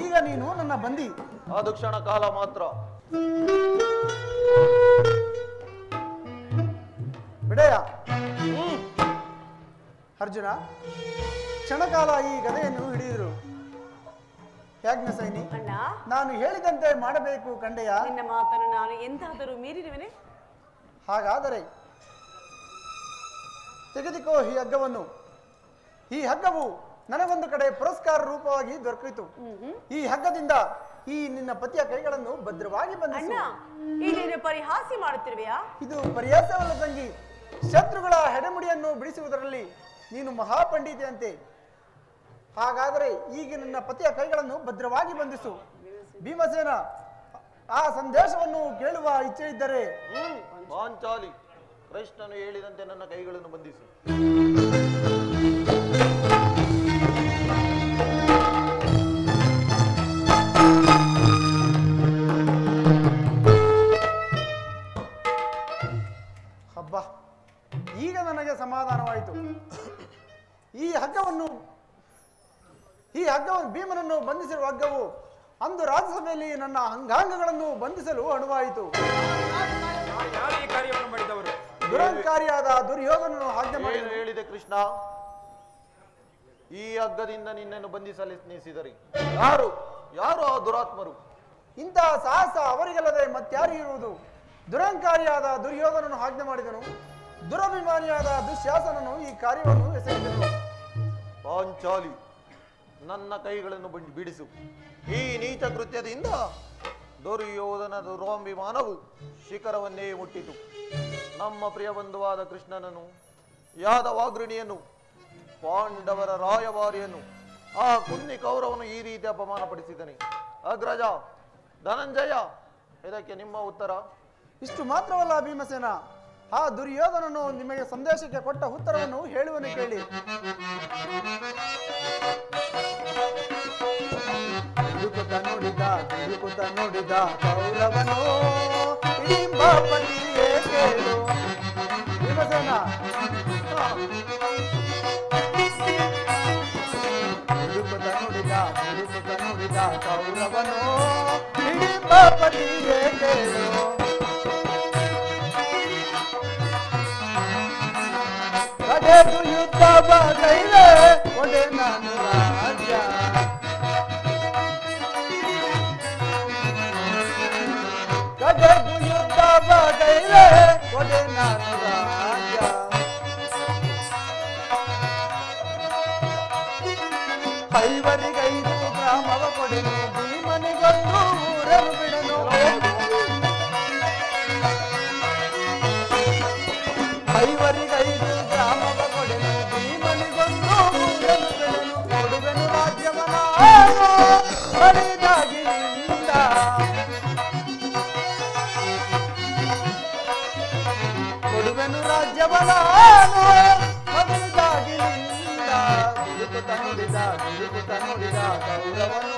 ಈಗ ನೀನು ನನ್ನ ಬಂದಿ. ಅದು ಕ್ಷಣ ಕಾಲ ಮಾತ್ರ. ಬಿಡೆಯ ಅರ್ಜುನ, ಕ್ಷಣಕಾಲ ಈ ಗದೆಯನ್ನು ಹಿಡಿದರು. ಯಾಜ್ಞಸೇನಿ, ಅಣ್ಣ, ನಾನು ಹೇಳಿದಂತೆ ಮಾಡಬೇಕು ಕಂಡೆಯ. ನಿನ್ನ ಮಾತನ್ನು ನಾನು ಎಂದಾದರೂ ಮೀರಿರುವೆನೆ? ಹಾಗಾದರೆ ತೆಗೆದುಕೋ ಈ ಹಗ್ಗವನ್ನು. ಈ ಹಗ್ಗವು ನನಗೊಂದು ಕಡೆ ಪುರಸ್ಕಾರ ರೂಪವಾಗಿ ದೊರಕಿತು. ಈ ಹಗ್ಗದಿಂದ ಈ ನಿನ್ನ ಪತಿಯ ಕೈಗಳನ್ನು ಭದ್ರವಾಗಿ ಬಂಧಿಸು. ಇದೇನು ಪರಿಹಾಸ್ಯ ಮಾಡುತ್ತಿರುವೆಯಾ? ಇದು ಪರಿಹಾಸವಲ್ಲ ತಂಗಿ. ಶತ್ರುಗಳ ಹೆಡೆಮುಡಿಯನ್ನು ಬಿಡಿಸುವುದರಲ್ಲಿ ನೀನು ಮಹಾಪಂಡಿತೆಯಂತೆ. ಹಾಗಾದರೆ ಈಗ ನಿನ್ನ ಪತಿಯ ಕೈಗಳನ್ನು ಭದ್ರವಾಗಿ ಬಂಧಿಸು. ಭೀಮಸೇನ, ಆ ಸಂದೇಶವನ್ನು ಕೇಳುವ ಇಚ್ಛೆ ಇದ್ದರೆ ಪಾಂಚಾಲಿ, ಕೃಷ್ಣನು ಹೇಳಿದಂತೆ ನನ್ನ ಕೈಗಳನ್ನು ಬಂಧಿಸು. ಹಬ್ಬ, ಈಗ ನನಗೆ ಸಮಾಧಾನವಾಯಿತು. ಈ ಹಗ್ಗವನ್ನು ಭೀಮನನ್ನು ಬಂಧಿಸಿರುವ ಹಗ್ಗವು ಅಂದು ರಾಜ್ಯಸಭೆಯಲ್ಲಿ ನನ್ನ ಅಂಗಾಂಗಗಳನ್ನು ಬಂಧಿಸಲು ಅಣುವಾಯಿತು. ಯಾರು ಈ ಕಾರ್ಯವನ್ನು ಮಾಡಿದವರು? ದುರಂಕಾರಿಯಾದ ದುರ್ಯೋಧನನು ಆಜ್ಞೆ ಮಾಡಿ ಹೇಳಿದೆ ಕೃಷ್ಣ. ಈ ಹಗ್ಗದಿಂದ ನಿನ್ನನ್ನು ಬಂಧಿಸಲು ಯತ್ನಿಸಿದರಿ ಯಾರು ಆ ದುರಾತ್ಮರು? ಇಂತಹ ಸಾಹಸ ಅವರಿಗಲ್ಲದೆ ಮತ್ಯಾರು ಇರುವುದು? ದುರಂಕಾರಿಯಾದ ದುರ್ಯೋಧನನು ಆಜ್ಞೆ ಮಾಡಿದನು. ದುರಭಿಮಾನಿಯಾದ ದುಶ್ಯಾಸನನು ಈ ಕಾರ್ಯವನ್ನು ಎಸಗಿದನು. ಪಾಂಚಾಲಿ, ನನ್ನ ಕೈಗಳನ್ನು ಬಿಡಿಸು. ಈ ನೀಚ ಕೃತ್ಯದಿಂದ ದುರ್ಯೋಧನ ದುರಾಭಿಮಾನವು ಶಿಖರವನ್ನೇ ಮುಟ್ಟಿತು. ನಮ್ಮ ಪ್ರಿಯ ಬಂಧುವಾದ ಕೃಷ್ಣನನ್ನು, ಯಾದವಾಗ್ರಣಿಯನ್ನು, ಪಾಂಡವರ ರಾಯಭಾರಿಯನ್ನು, ಆ ಕುನ್ನಿ ಕೌರವನು ಈ ರೀತಿ ಅಪಮಾನ ಪಡಿಸಿದನೆ. ಅಗ್ರಜ, ಧನಂಜಯ, ಇದಕ್ಕೆ ನಿಮ್ಮ ಉತ್ತರ? ಇಷ್ಟು ಮಾತ್ರವಲ್ಲ ಭೀಮಸೇನ, ಆ ದುರ್ಯೋಧನನು ನಿಮಗೆ ಸಂದೇಶಕ್ಕೆ ಕೊಟ್ಟ ಉತ್ತರವನ್ನು ಹೇಳುವನು ಕೇಳಿ. ನೋಡಿದ ಕೌರವನು ಹಿಡಿಂಬಾಪತಿಯೇ ಕೇಳು. ಭೀಮಸೇನ, ನುಡಿದ ಕೌರವನು ಹಿಡಿಂಬಾಪತಿಯೇ ಕೇಳು. ಕಡೆದು ಯುದ್ಧ ಬಗೈಲೆ ಒಡೆ ನಾನು ರಾಜ್ಯ. ಕಡೆದು ಯುದ್ಧ ಬಗೈಲೆ ಒಡೆ ನಾನು ರಾಜ್ಯ. ಐವರಿಗೈದು ಗ್ರಾಮವ ಕೊಡೆನು, ಭೀಮನಿಗೊಂದು ಊರನ್ನು ಬಿಡನು. ಐವರಿಗೈದು ಗ್ರಾಮವ ಕೊಡೆನು, ಭೀಮನಿಗೊಂದು ಊರನ್ನು ಬಿಡನು. ದುಡುಕುತ್ತ ನೋಡಿದ ಗೌರವನು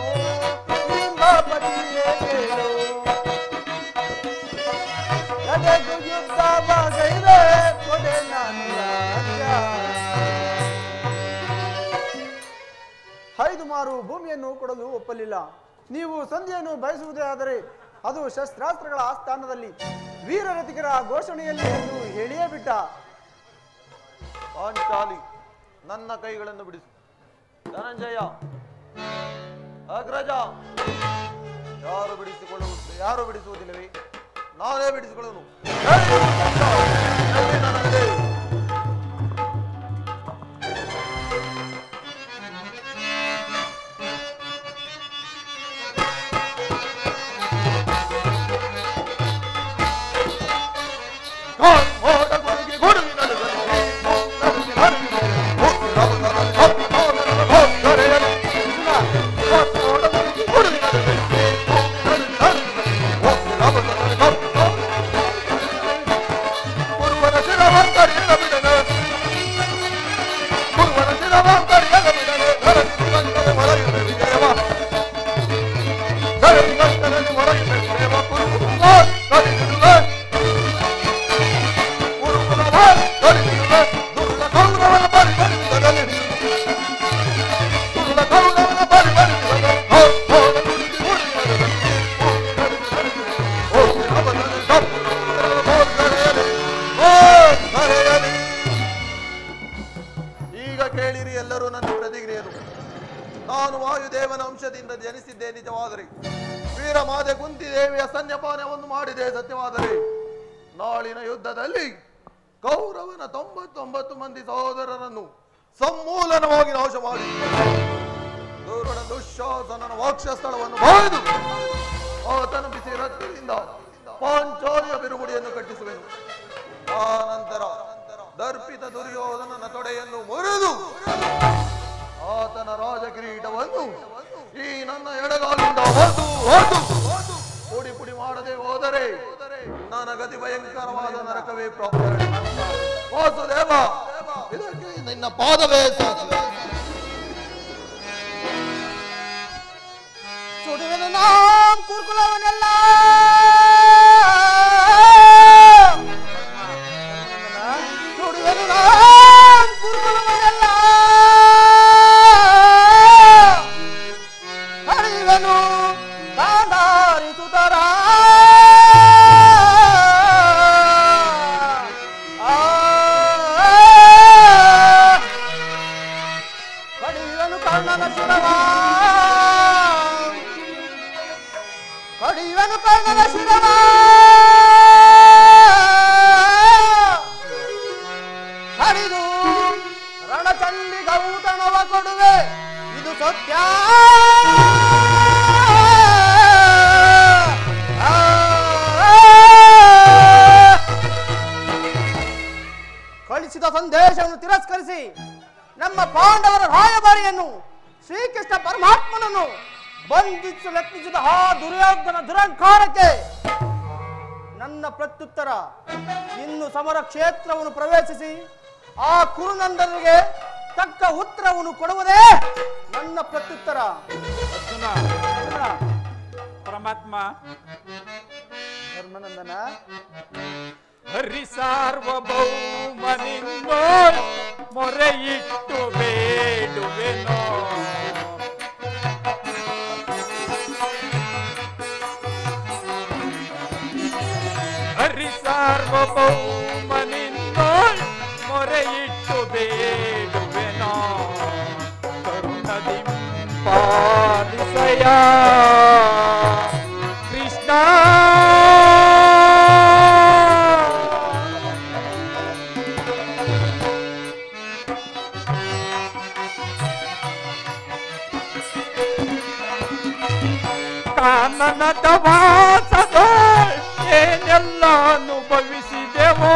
ಹಿಡಿಂಬಾಪತಿಯೇ ಕೇಳು. ಎದೆಗೂ ಯುದ್ಧವಾಗೈದೆ ಕೊಡೆ ನಾನು ರಾಜ್ಯ. 5 ಮಾರು ಭೂಮಿಯನ್ನು ಕೊಡಲು ಒಪ್ಪಲಿಲ್ಲ. ನೀವು ಸಂಧಿಯನ್ನು ಬಯಸುವುದೇ ಆದರೆ ಅದು ಶಸ್ತ್ರಾಸ್ತ್ರಗಳ ಆಸ್ಥಾನದಲ್ಲಿ ವೀರರತಿಗರ ಘೋಷಣೆಯಲ್ಲಿ ಎಂದು ಹೇಳಿಯೇ ಬಿಟ್ಟ. ಪಾಂಚಾಲಿ, ನನ್ನ ಕೈಗಳನ್ನು ಬಿಡಿಸು. ಧನಂಜಯ, ಅಗ್ರಜ, ಯಾರು ಬಿಡಿಸುವುದಿಲ್ಲವೇ? ನಾನೇ ಬಿಡಿಸಿಕೊಳ್ಳುವನು. ನಾನು ವಾಯುದೇವನ ಅಂಶದಿಂದ ಜನಿಸಿದ್ದೆ ನಿಜವಾದರೆ, ವೀರಮಾತೆ ಕುಂತಿದೇವಿಯ ಸ್ತನ್ಯಪಾನವನ್ನು ಮಾಡಿದೆ ಸತ್ಯವಾದರೆ, ನಾಳಿನ ಯುದ್ಧದಲ್ಲಿ ಕೌರವನ 99 ಮಂದಿ ಸಹೋದರರನ್ನು ಸಮೂಲನವಾಗಿ ನಾಶ ಮಾಡಿ ದುರುಣ ದುಶ್ಯಾಸನನ ವಾಕ್ಷಸ್ಥಳವನ್ನು ಬಾಯ್ದು ಆತನ ಬಿಸಿ ರಕ್ತದಿಂದ ಪಾಂಚಾಲಿಯ ಬಿರುಗುಡಿಯನ್ನು ಕಟ್ಟಿಸುವೆನು. ಆ ನಂತರ ದರ್ಪಿತ ದುರ್ಯೋಧನನ ತೊಡೆಯನ್ನು ಮುರಿದು ಆತನ ರಾಜಕಿರೀಟವನ್ನು ಈ ನನ್ನ ಎಡಗಾಲಿಂದ ಹೊತ್ತು ಪುಡಿ ಪುಡಿ ಮಾಡದೆ ಹೋದರೆ ನನ್ನ ಗತಿ ಭಯಂಕರವಾದ ನರಕವೇ ಪ್ರಾಪ್ತ. ವಾಸುದೇವ, ಇದಕ್ಕೆ ನಿನ್ನ ಪಾದವೇ ಸಾಕು. ಸುಡುವೆನು ನಾಂ ಕುರುಕುಲವನ್ನೆಲ್ಲ, ಸುಡುವೆನು ನಾಂ ಕುರುಕುಲವನ್ನೆಲ್ಲ, ಹರಿವೆನು ಕಾಂಧಾರಿಸುತ್ತರ ಕಡಿವೆನು ಕರ್ಣನ ಶಿರವ, ಕಡಿವೆನು ಕರ್ಣನ ಶಿರವ, ಹರಿದು ರಣಚಂಡಿ ಗೌತಣವ ಕೊಡುವೆ, ಇದು ಸತ್ಯ. ಕಳಿಸಿದ ಸಂದೇಶವನ್ನು ತಿರಸ್ಕರಿಸಿ ನಮ್ಮ ಪಾಂಡವರ ರಾಯಭಾರಿಯನ್ನು ಶ್ರೀಕೃಷ್ಣ ಪರಮಾತ್ಮನನ್ನು ಬಂಧಿಸಲು ಯತ್ನಿಸಿದ ಆ ದುರ್ಯೋಧನ ದುರಹಂಕಾರಕ್ಕೆ ನನ್ನ ಪ್ರತ್ಯುತ್ತರ, ಇನ್ನು ಸಮರ ಕ್ಷೇತ್ರವನ್ನು ಪ್ರವೇಶಿಸಿ ಆ ಕುರುನಂದನಿಗೆ ತಕ್ಕ ಉತ್ತರವನ್ನು ಕೊಡುವುದೇ ನನ್ನ ಪ್ರತ್ಯುತ್ತರ. ಅರ್ಜುನ, ಪರಮಾತ್ಮ ಧರ್ಮನಂದನ, ಹರಿ ಸಾರ್ವಭೌಮನಿಂದೋ ಮೊರೆಯಿಟ್ಟು ಬೇಡುವೆನೋ, ಹರಿ ಸಾರ್ವಭೌಮನಿಂದೋ ಮೊರೆಯಿಟ್ಟು ಬೇಡುವೆನೋ, ಕರುಣದಿ ಪಾಲಿಸಯ ಕೃಷ್ಣ. ಕಾನನದ ವಾಸದ ಏನೆಲ್ಲ ಅನುಭವಿಸಿದೆವೋ,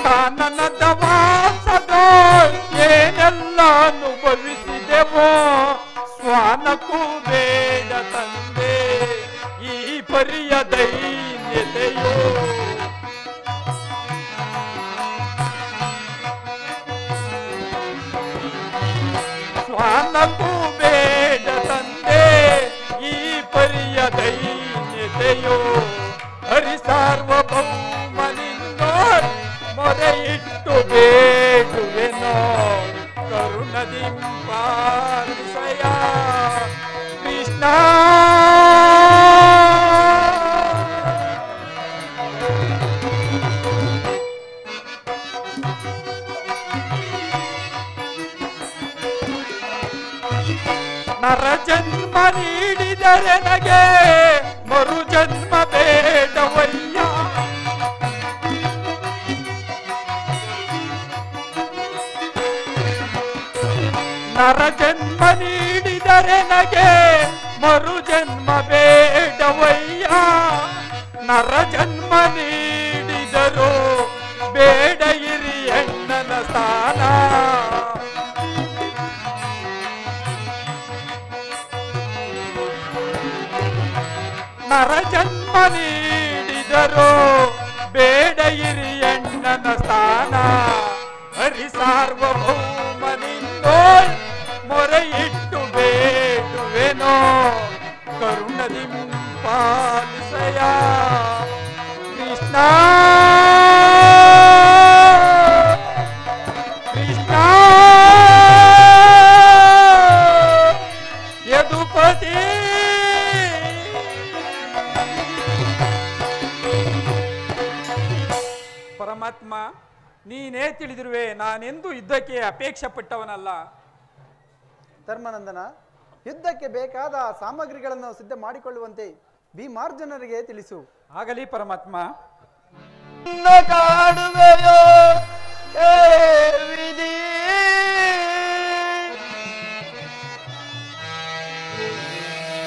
ಕಾನನದ ವಾಸದ ಏನೆಲ್ಲ ಅನುಭವಿಸಿದೆವೋ, ಸ್ವಾನಕ್ಕೂ ಬೇಡ ತಂದೆ ಈ ಪರಿಯ ದೈನ್ಯತೆಯೋ. ಸಾರ್ವಭೌಮನಿಂದೋ ಮೊರೆ ಇಟ್ಟು ಬೇಡುವೆನೋ ಕರುಣದಿ ಪಾಲಿಸಯ ಕೃಷ್ಣ. ನರ ಜನ್ಮ ನೀಡಿದರೆ ನಗೆ ಮರು ಜನ್ಮ ಬೇಡವಯ್ಯ. ನರ ಜನ್ಮ ನೀಡಿದರೆ ನಗೆ ಮರು ಜನ್ಮ ಬೇಡವಯ್ಯ. ನರ ಜನ್ಮ ನೀಡಿದರು ಬೇಡ ಇರಿ ಅಣ್ಣನ ಸ್ಥಾನ. ನರ ಜನ್ಮ ನೀಡಿದರು ಬೇಡ ಇರಿ ಅಣ್ಣನ ಸ್ಥಾನ. ಹರಿ ಸಾರ್ವಭೌಮನಿಂದೋ ಮೊರೆ ಇಟ್ಟು ಬೇಡುವೆನೋ ಕರುಣದಿ ಪಾಲಿಸಯ ಕೃಷ್ಣ. ಕೃಷ್ಣ ಯದುಪತಿ. ಪರಮಾತ್ಮ, ನೀನೇ ತಿಳಿದಿರುವೆ, ನಾನೆಂದು ಯುದ್ಧಕ್ಕೆ ಅಪೇಕ್ಷೆ ಪಟ್ಟವನಲ್ಲ. ಧರ್ಮನಂದನ, ಯುದ್ಧಕ್ಕೆ ಬೇಕಾದ ಸಾಮಗ್ರಿಗಳನ್ನು ಸಿದ್ಧ ಮಾಡಿಕೊಳ್ಳುವಂತೆ ಭೀಮಾರ್ಜುನರಿಗೆ ತಿಳಿಸು. ಆಗಲಿ ಪರಮಾತ್ಮ. ಕಾಡುವೆಯೋ ವಿಧಿ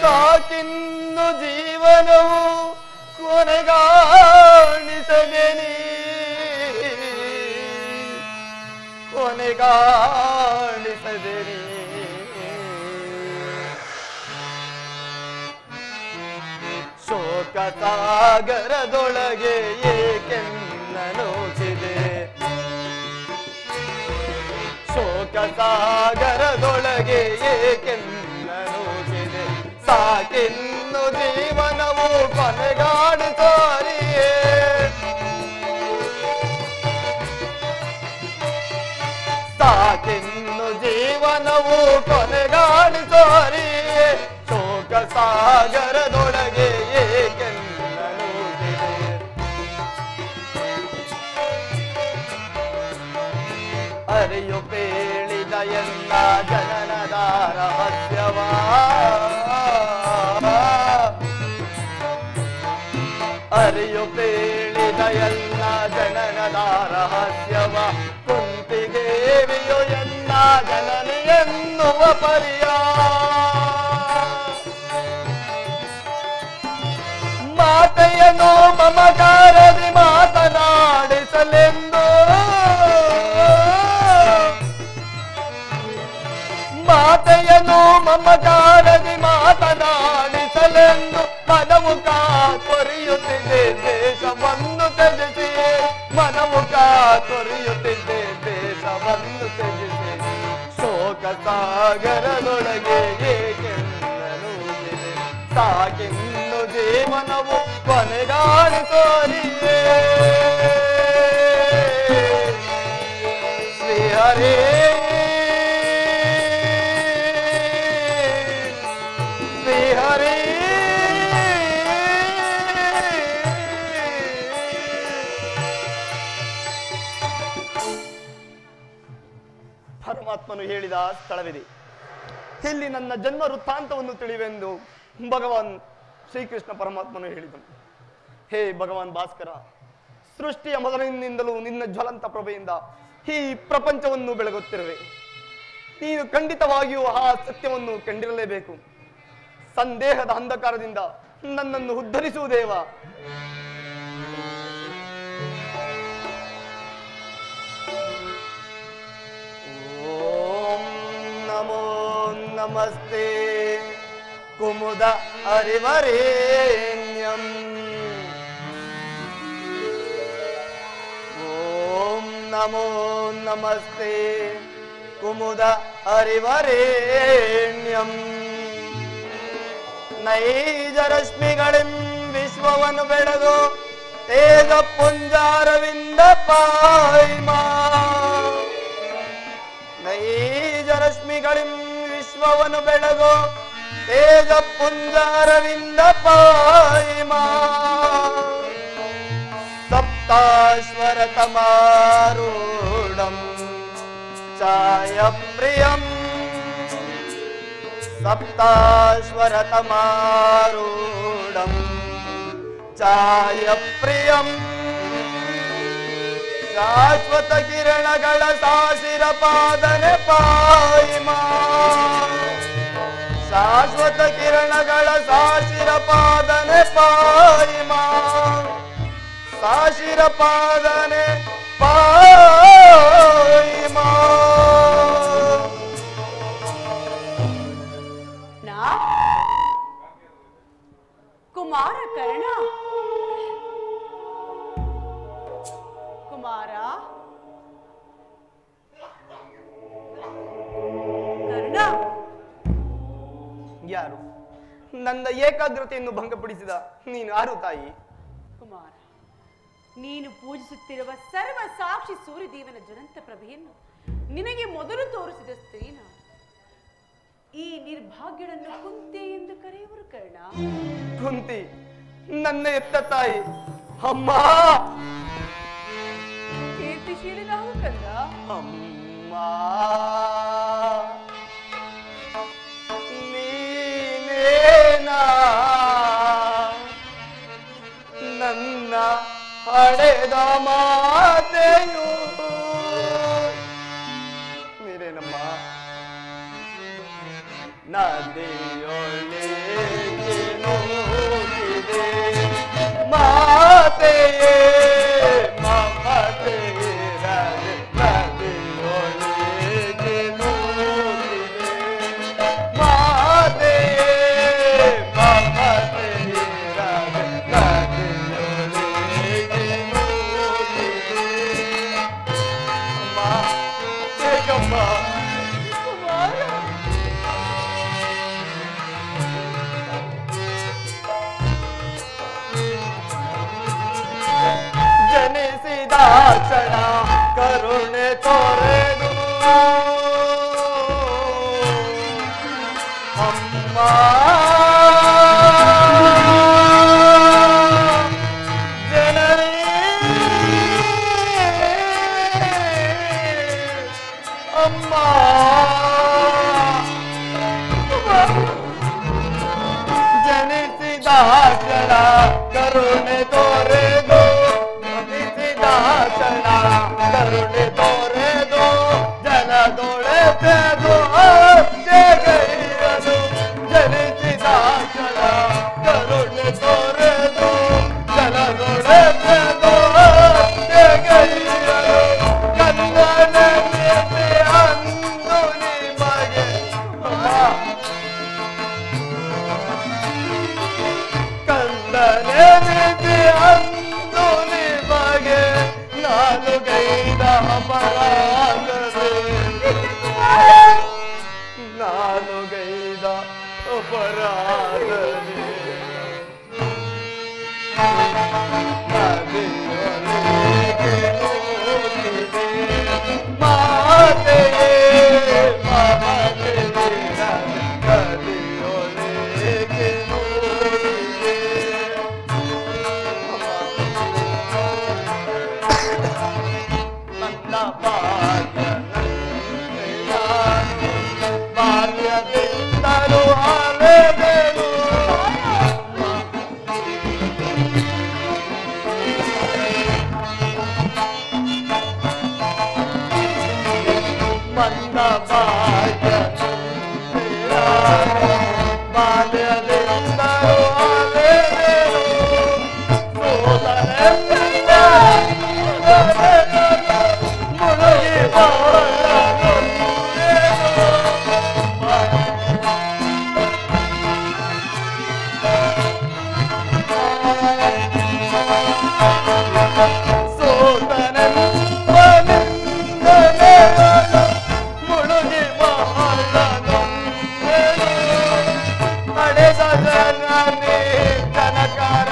ಸಾಕಿನ್ನು ಜೀವನವು ಕೊನೆಗಾಣಿಸಬೇನಿ ಕೊನೆಗಾಣಿಸಬೇನಿ. ಶೋಕ ಸಾಗರದೊಳಗೆ ಏಕೆನ್ನನೋಚಿದೆ ಶೋಕ ಸಾಗರದೊಳಗೆ ಏಕೆನ್ನನೋಚಿದೆ. ಸಾಕಿನ್ನು ಜೀವನವು ಕೊನೆಗಾಣಿಸೋರಿಯೇ ಸಾಕಿನ್ನು ಜೀವನವು ಕೊನೆಗಾಣಿಸೋರಿಯೇ. ಶೋಕ ಸಾಗರದೊಳಗೆ ಏಕೆನ್ನನೋಚಿದೆ. ಅರಿಯು ಪೇಳಿದ ಎಲ್ಲ ಜನನದ ರಹಸ್ಯವ ಅರಿಯು ಪೇಳಿದ ಎಲ್ಲ ಜನನದ ರಹಸ್ಯವ. ಕುಂತಿದೇವಿಯು ಎಲ್ಲ ಜನನಿ ಎನ್ನುವ ಪರಿಯ ಮಾತೆಯನ್ನು ಮಮಕಾರದಿ ಮಾತನಾಡಿಸಲೆಂದು ಮಾತೆಯನ್ನು ಮಮಕಾರದಿ ಮಾತನಾಡಿಸಲೆಂದು ಮನವು ಕೊರೆಯುತ್ತಿದೆ ದೇಶವನ್ನು ತ್ಯಜಿಸಿ. ಮನವು ಕೊರೆಯುತ್ತಿದೆ ದೇಶವನ್ನು ತ್ಯಜಿಸಿ. ಶೋಕ ಸಾಗರದೊಳಗೆ ಏಕೆನ್ನನೋಚಿದೆ. ಸಾಕಿನ್ನು ಜೀವನವು ಕೊನೆಗಾಣಿಸೋರಿಯೇ ಶ್ರೀಹರೇ ಶ್ರೀಹರೇ. ಪರಮಾತ್ಮನು ಹೇಳಿದ ಸ್ಥಳವಿದೆ. ಇಲ್ಲಿ ನನ್ನ ಜನ್ಮ ವೃತ್ತಾಂತವನ್ನು ತಿಳಿವೆಂದು ಭಗವಾನ್ ಶ್ರೀಕೃಷ್ಣ ಪರಮಾತ್ಮನು ಹೇಳಿದನು. ಹೇ ಭಗವಾನ್ ಭಾಸ್ಕರ, ಸೃಷ್ಟಿಯ ಮೊದಲಿನಿಂದಲೂ ನಿನ್ನ ಜ್ವಲಂತ ಪ್ರಭೆಯಿಂದ ಈ ಪ್ರಪಂಚವನ್ನು ಬೆಳಗುತ್ತಿರುವೆ. ನೀನು ಖಂಡಿತವಾಗಿಯೂ ಆ ಸತ್ಯವನ್ನು ಕಂಡಿರಲೇಬೇಕು. ಸಂದೇಹದ ಅಂಧಕಾರದಿಂದ ನನ್ನನ್ನು ಉದ್ಧರಿಸುವುದೇವ. ಓಂ ನಮೋ ನಮಸ್ತೆ ಕುಮುದ ಹರಿವರೇಣ್ಯಂ. ಓಂ ನಮೋ ನಮಸ್ತೆ ಕುಮುದ ಹರಿವರೇಣ್ಯಂ. ನೈಜ ರಶ್ಮಿಗಳಿಂ ವಿಶ್ವವನ್ನು ಬೆಳೆದು ತೇಜ ಪುಂಜಾರವಿಂದ ಪಾಯಿಮಾ ನೈಜ ರಶ್ಮಿಗಳಿಂ ವಿಶ್ವವನ್ನು ಬೆಳಗೋ ತೇಜ ಪುಂಜಾರವಿಂದ ಪಾಯಿಮಾ ಸಪ್ತಾಶ್ವರ ತಮಾರೂಢಂ ಚಾಯ ಪ್ರಿಯಂ ಸಪ್ತಾಶ್ವರ ತಮಾರೂಢಂ ಚಾಯ ಪ್ರಿಯಂ ಶಾಶ್ವತ ಕಿರಣಗಳ ಸಾಸಿರ ಪಾದನೆ ಪಾಯಿಮಾ ಶಾಶ್ವತ ಕಿರಣಗಳ ಸಾಸಿರ ಪಾದನೆ ಪಾಯಿಮಾ ಸಾಶಿರ ಪಾದನೆ ಪಾಯಿಮಾ ಕುಮಾರ ಕರ್ಣ ಕುಮಾರ ಕರ್ಣ ಯಾರು ನನ್ನ ಏಕಾಗ್ರತೆಯನ್ನು ಭಂಗಪಡಿಸಿದ ನೀನು ಯಾರು ತಾಯಿ? ಕುಮಾರ, ನೀನು ಪೂಜಿಸುತ್ತಿರುವ ಸರ್ವ ಸಾಕ್ಷಿ ಸೂರ್ಯದೇವನ ಜ್ವಲಂತ ಪ್ರಭೆಯನ್ನು ನಿನಗೆ ಮೊದಲು ತೋರಿಸಿದ ಸ್ತ್ರೀ ನಾನು. ಈ ನಿರ್ಭಾಗ್ಯಳನ್ನು ಕುಂತಿ ಎಂದು ಕರೆಯುವರು ಕರ್ಣ. ಕುಂತಿ ನನ್ನ ಎತ್ತ ತಾಯಿ ಅಮ್ಮ. ಕೀರ್ತಿಶೀಲಿ ನಾವು ಕಂದ. ಅಮ್ಮ ನೀನೇನಾ ನನ್ನ ಹಡೆದ ಮಾತೆಯು ನೀರೇನಮ್ಮ ನದಿಯೊಳಗೆ ನೋಡಿದೆ ಮಾತೆಯೇ ಮಮತೆಯೇ ನದಿಯೊಳಗೆ ನೋಡಿದೆ ಮಾತೆಯೇ ಮಮತೆಯೇ ನದಿಯೊಳಗೆ ನೋಡಿದೆ ಅಮ್ಮ ಬೇಗಮ್ಮ ಜನಿಸಿದ ಕ್ಷಣ ಕರುಣೆ ತೋರೆದು ಅಮ್ಮ ಜನರೇ ಅಮ್ಮ ಜನಿಸಿದ ಕ್ಷಣ ಕರುಣೆ ತೋರೆದು ಕರುಣೆ ತೋರೆದು ಜಲದೊಳೆದು ಜಗೈರದು ಜನಿಸಿದ ಕ್ಷಣ ಕರುಣೆ ತೋರೆದು ಜಲದೊಳೆದು ಜಗೈರದು ಕನ್ನಡ ಅಂದು ನಿಮಗೆ ಕಂದನೆ ಅಂದು ನಿಮಗೆ ನಾನು ಗೈದ ಅಪರಾಧವೇ ನಾನು ಗೈದ ಅಪರಾಧವೇ ನದಿಯೊಳಗೆ ನೋಡಿದೆ ಮಾತೆಯೇ ಮಮತೆಯೇ ನದಿಯೊಳಗೆ ನೋಡಿದೆ ನನ್ನ ಬಾಲ್ಯದಿಂದಲೂ ಅಲೆದೆನು ಮಂದ ಬಾಲ್ಯದಿಂದಲೂ ಅಲೆದೆನು ಸೋದರರಿಂದ ಮುಳುಗಿ ಮುಳುಗಿ ನಡೆದ ಜನನೇ ಜನಕಾರ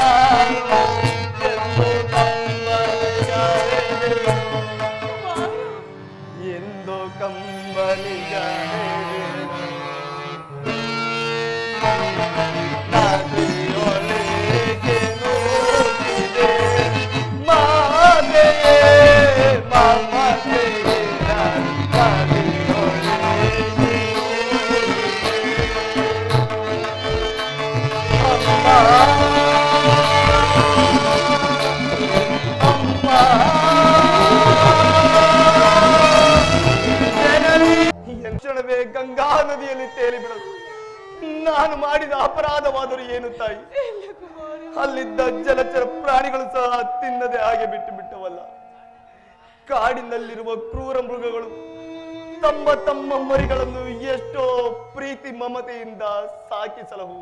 ಎಂದು ನಾಶವಾದರೂ ಏನು ತಾಯಿ? ಅಲ್ಲಿದ್ದ ಜಲಚರ ಪ್ರಾಣಿಗಳು ಸಹ ತಿನ್ನದೆ ಹಾಗೆ ಬಿಟ್ಟು ಬಿಟ್ಟವಲ್ಲ. ಕಾಡಿನಲ್ಲಿರುವ ಕ್ರೂರ ಮೃಗಗಳು ತಮ್ಮ ತಮ್ಮ ಮರಿಗಳನ್ನು ಎಷ್ಟೋ ಪ್ರೀತಿ ಮಮತೆಯಿಂದ ಸಾಕಿಸಲವು.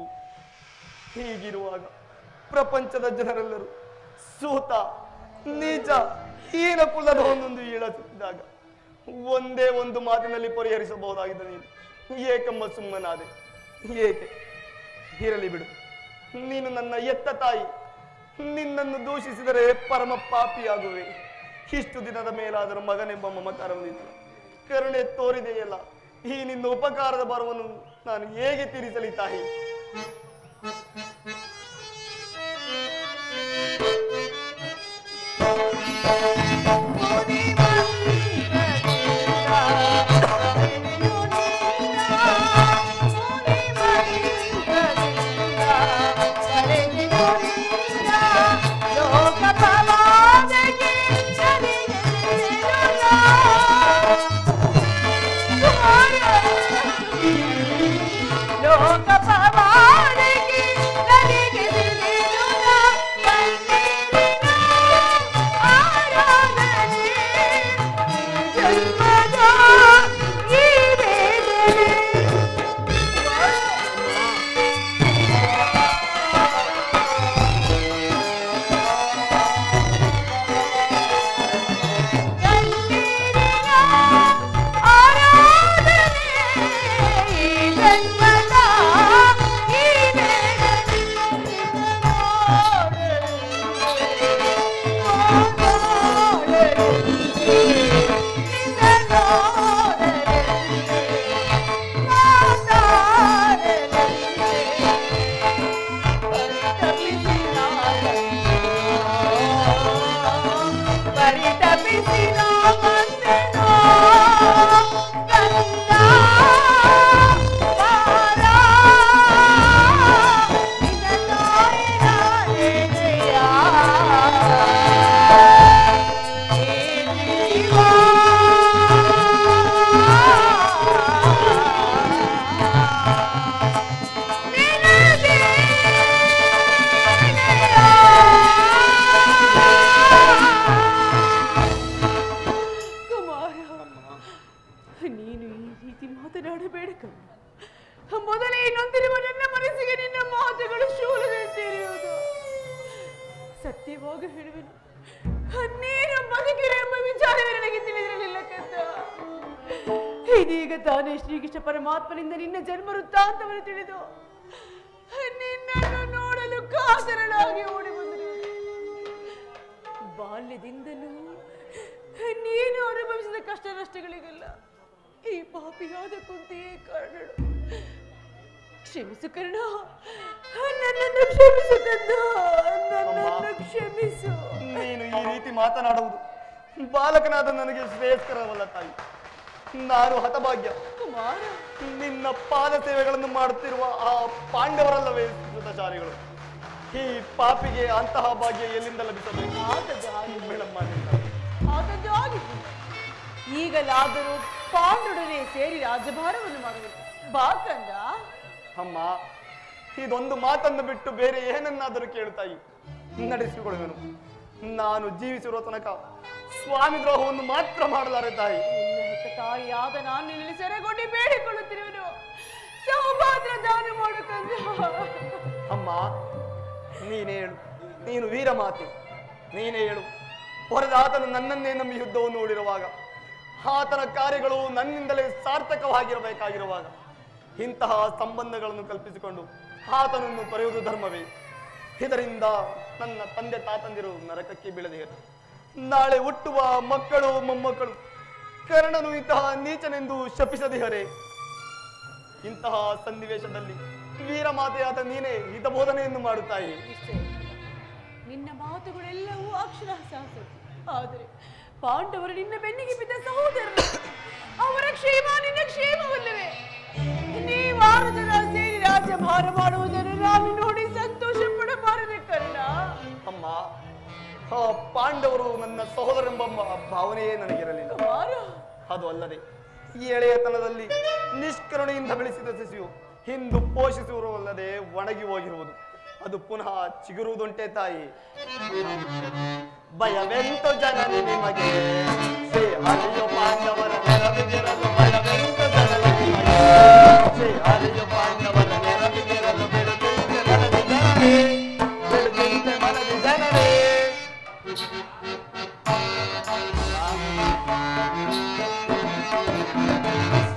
ಹೀಗಿರುವಾಗ ಪ್ರಪಂಚದ ಜನರೆಲ್ಲರೂ ಸೂತ ನೀಚ ಹೀನ ಕುಲದ ಒಂದೊಂದು ಹೇಳುತ್ತಿದ್ದಾಗ ಒಂದೇ ಒಂದು ಮಾತಿನಲ್ಲಿ ಪರಿಹರಿಸಬಹುದಾಗಿದ್ದ ನೀನು ಏಕಮ್ಮ ಸುಮ್ಮನಾದೆ ಏಕೆ? ಇರಲಿ ಬಿಡು, ನೀನು ನನ್ನ ಎತ್ತ ತಾಯಿ. ನಿನ್ನನ್ನು ದೂಷಿಸಿದರೆ ಪರಮ ಪಾಪಿಯಾಗುವೆ. ಇಷ್ಟು ದಿನದ ಮೇಲಾದರೂ ಮಗನೆಂಬ ಮಮಕಾರವಿತ್ತು, ಕರುಣೆ ತೋರಿದೆಯಲ್ಲ. ಈ ನಿನ್ನ ಉಪಕಾರದ ಭಾರವನ್ನು ನಾನು ಹೇಗೆ ತೀರಿಸಲಿ ತಾಯಿ? ಸತ್ಯವಾಗಿ ಹೇಳುವೆನು, ನೀನು ಬದುಕಿರೆ ಎಂಬ ವಿಚಾರವೇ ನನಗೆ ತಿಳಿದಿರಲಿಲ್ಲ ಕಂದ. ಇದೀಗ ತಾನೇ ಶ್ರೀಕೃಷ್ಣ ಪರಮಾತ್ಮನಿಂದ ನಿನ್ನ ಜನ್ಮ ವೃತ್ತಾಂತವನ್ನು ತಿಳಿದು ನಿನ್ನನ್ನು ನೋಡಲು ಕಾತರನಾಗಿ ಓಡಿ ಬಂದರು. ಬಾಲ್ಯದಿಂದಲೂ ನೀನು ಅನುಭವಿಸಿದ ಕಷ್ಟ ನಷ್ಟಗಳಿಗೆಲ್ಲ ಈ ಪಾಪಿಯಾದ ಕುಂತಿಯೇ ಕಾರಣಳು. ಕ್ಷಮಿಸು ಕರ್ಣ, ನನ್ನನ್ನು ಕ್ಷಮಿಸು ಕಂದ, ನನ್ನನ್ನು ಕ್ಷಮಿಸು. ನೀನು ಈ ರೀತಿ ಮಾತನಾಡುವುದು ಬಾಲಕನಾದ ನನಗೆ ಶ್ರೇಯಸ್ಕರವಲ್ಲ ತಾಯಿ. ನಾನು ಹತಭಾಗ್ಯ. ನಿನ್ನ ಪಾದ ಸೇವೆಗಳನ್ನು ಮಾಡುತ್ತಿರುವ ಆ ಪಾಂಡವರಲ್ಲವೇ ಕೃತಚಾರಿಗಳು. ಈ ಪಾಪಿಗೆ ಅಂತಹ ಭಾಗ್ಯ ಎಲ್ಲಿಂದ ಲಭಿಸಬೇಕು? ಈಗಲಾದರೂ ಪಾಂಡವರೇ ಸೇರಿ ರಾಜಭಾರವನ್ನು ಮಾಡಬೇಕು. ಬಾ ಕಂದ. ಅಮ್ಮ, ಇದೊಂದು ಮಾತನ್ನು ಬಿಟ್ಟು ಬೇರೆ ಏನನ್ನಾದರೂ ಕೇಳುತ್ತಾಯಿ ನಡೆಸಿಕೊಳ್ಳುವೆನು. ನಾನು ಜೀವಿಸಿರುವ ತನಕ ಸ್ವಾಮಿ ದ್ರೋಹವನ್ನು ಮಾತ್ರ ಮಾಡಲಾರೆ ತಾಯಿ. ತಾಯಿಯಾದ ನಾನು ನಿನ್ನಲ್ಲಿ ಸೆರೆಗೊಂಡು ಬೇಡಿಕೊಳ್ಳುತ್ತಿರುವೆನು, ಸೌಭಾಗ್ಯ ದಾನ ಮಾಡು ಕಂದ. ಅಮ್ಮ, ನೀನೇ ಹೇಳು, ನೀನು ವೀರ ಮಾತೆ, ನೀನೇ ಹೇಳು. ಹೊರದಾತನು ನನ್ನನ್ನೇ ನಂಬಿ ಯುದ್ಧವನ್ನು ನೋಡಿರುವಾಗ, ಆತನ ಕಾರ್ಯಗಳು ನನ್ನಿಂದಲೇ ಸಾರ್ಥಕವಾಗಿರಬೇಕಾಗಿರುವಾಗ ಇಂತಹ ಸಂಬಂಧಗಳನ್ನು ಕಲ್ಪಿಸಿಕೊಂಡು ಆತನನ್ನು ತೊರೆಯುವುದು ಧರ್ಮವೇ? ಇದರಿಂದ ನನ್ನ ತಂದೆ ತಾತಂದಿರು ನರಕಕ್ಕೆ ಬೀಳದಿರು. ನಾಳೆ ಹುಟ್ಟುವ ಮಕ್ಕಳು ಮೊಮ್ಮಕ್ಕಳು ಕರ್ಣನು ಇಂತಹ ನೀಚನೆಂದು ಶಪಿಸದಿಹರೇ? ಇಂತಹ ಸನ್ನಿವೇಶದಲ್ಲಿ ವೀರಮಾತೆಯಾದ ನೀನೇ ಹಿತಬೋಧನೆಯನ್ನು ಮಾಡುತ್ತಾಯಿ. ನಿನ್ನ ಮಾತುಗಳೆಲ್ಲವೂ ಅಕ್ಷರ ಸಹಸತ್ಯ. ಆದರೆ ಪಾಂಡವರು ನಿನ್ನ ಬೆನ್ನಿಗೆ ಬಿದ್ದ ಸಹೋದರರು, ಅವರ ಕ್ಷೇಮ ನಿನ್ನ ಕ್ಷೇಮವಲ್ಲವೇ? ನೀವಾರು ಜನ ಸೇರಿ ರಾಜ್ಯಭಾರ ಮಾಡುವುದನ್ನು ನಾನು ನೋಡಿ ಸಂತೋಷ ಪಡಬಾರದೆ ಕರ್ಣ. ಅಮ್ಮ, ಪಾಂಡವರು ನನ್ನ ಸಹೋದರೆಂಬ ಭಾವನೆಯೇ ನನಗಿರಲಿಲ್ಲ. ಅದು ಅಲ್ಲದೆ ಈ ಎಳೆಯತನದಲ್ಲಿ ನಿಷ್ಕರುಣೆಯಿಂದ ಬೆಳೆಸಿದ ಸಸಿಯು ಹಿಂದು ಪೋಷಿಸಿರುವುದಲ್ಲದೆ ಒಣಗಿ ಹೋಗಿರುವುದು, ಅದು ಪುನಃ ಚಿಗುರುವುದುಂಟೆ ತಾಯಿ. ಭಯವೆಂತು ಜನನಿ ನಿಮಗೆ, ಶ್ರೀ ಹರಿಯು ಪಾಂಡವರ ನೆರವಿಗಿರಲು ಭಯವೆಂತು ಜನನಿ ನಿಮಗೆ, ಶ್ರೀ ಹರಿಯು ಪಾಂಡವರ ನೆರವಿಗಿರಲು ಬಿಡುತ್ತಿಂತೆ ಮನದಿ ಜನರೇ, ಬಿಡುತ್ತಿಂತೆ ಮನದಿ ಜನರೇ.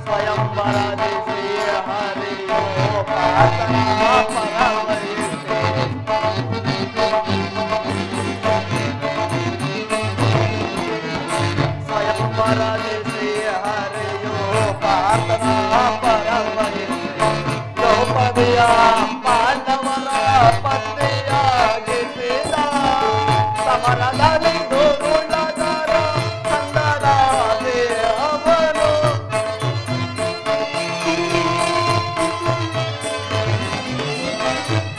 ಸ್ವಯಂವರದಿ ಶ್ರೀ ಹರಿಯೋ ಪಾತನ ಪರವರಿಸಿ, ಸ್ವಯಂವರದಿ ಶ್ರೀ ಹರಿಯೋ ಪಾತನ ಪರವರಿಸಿ, ದ್ರೌಪದಿಯ ಪಾಂಡವರ ಪತ್ನಿಯಾಗಿಸಿದ ಸಮರದಲ್ಲಿ ದುರುಳದರ ಚಂದದ ದೇವನು,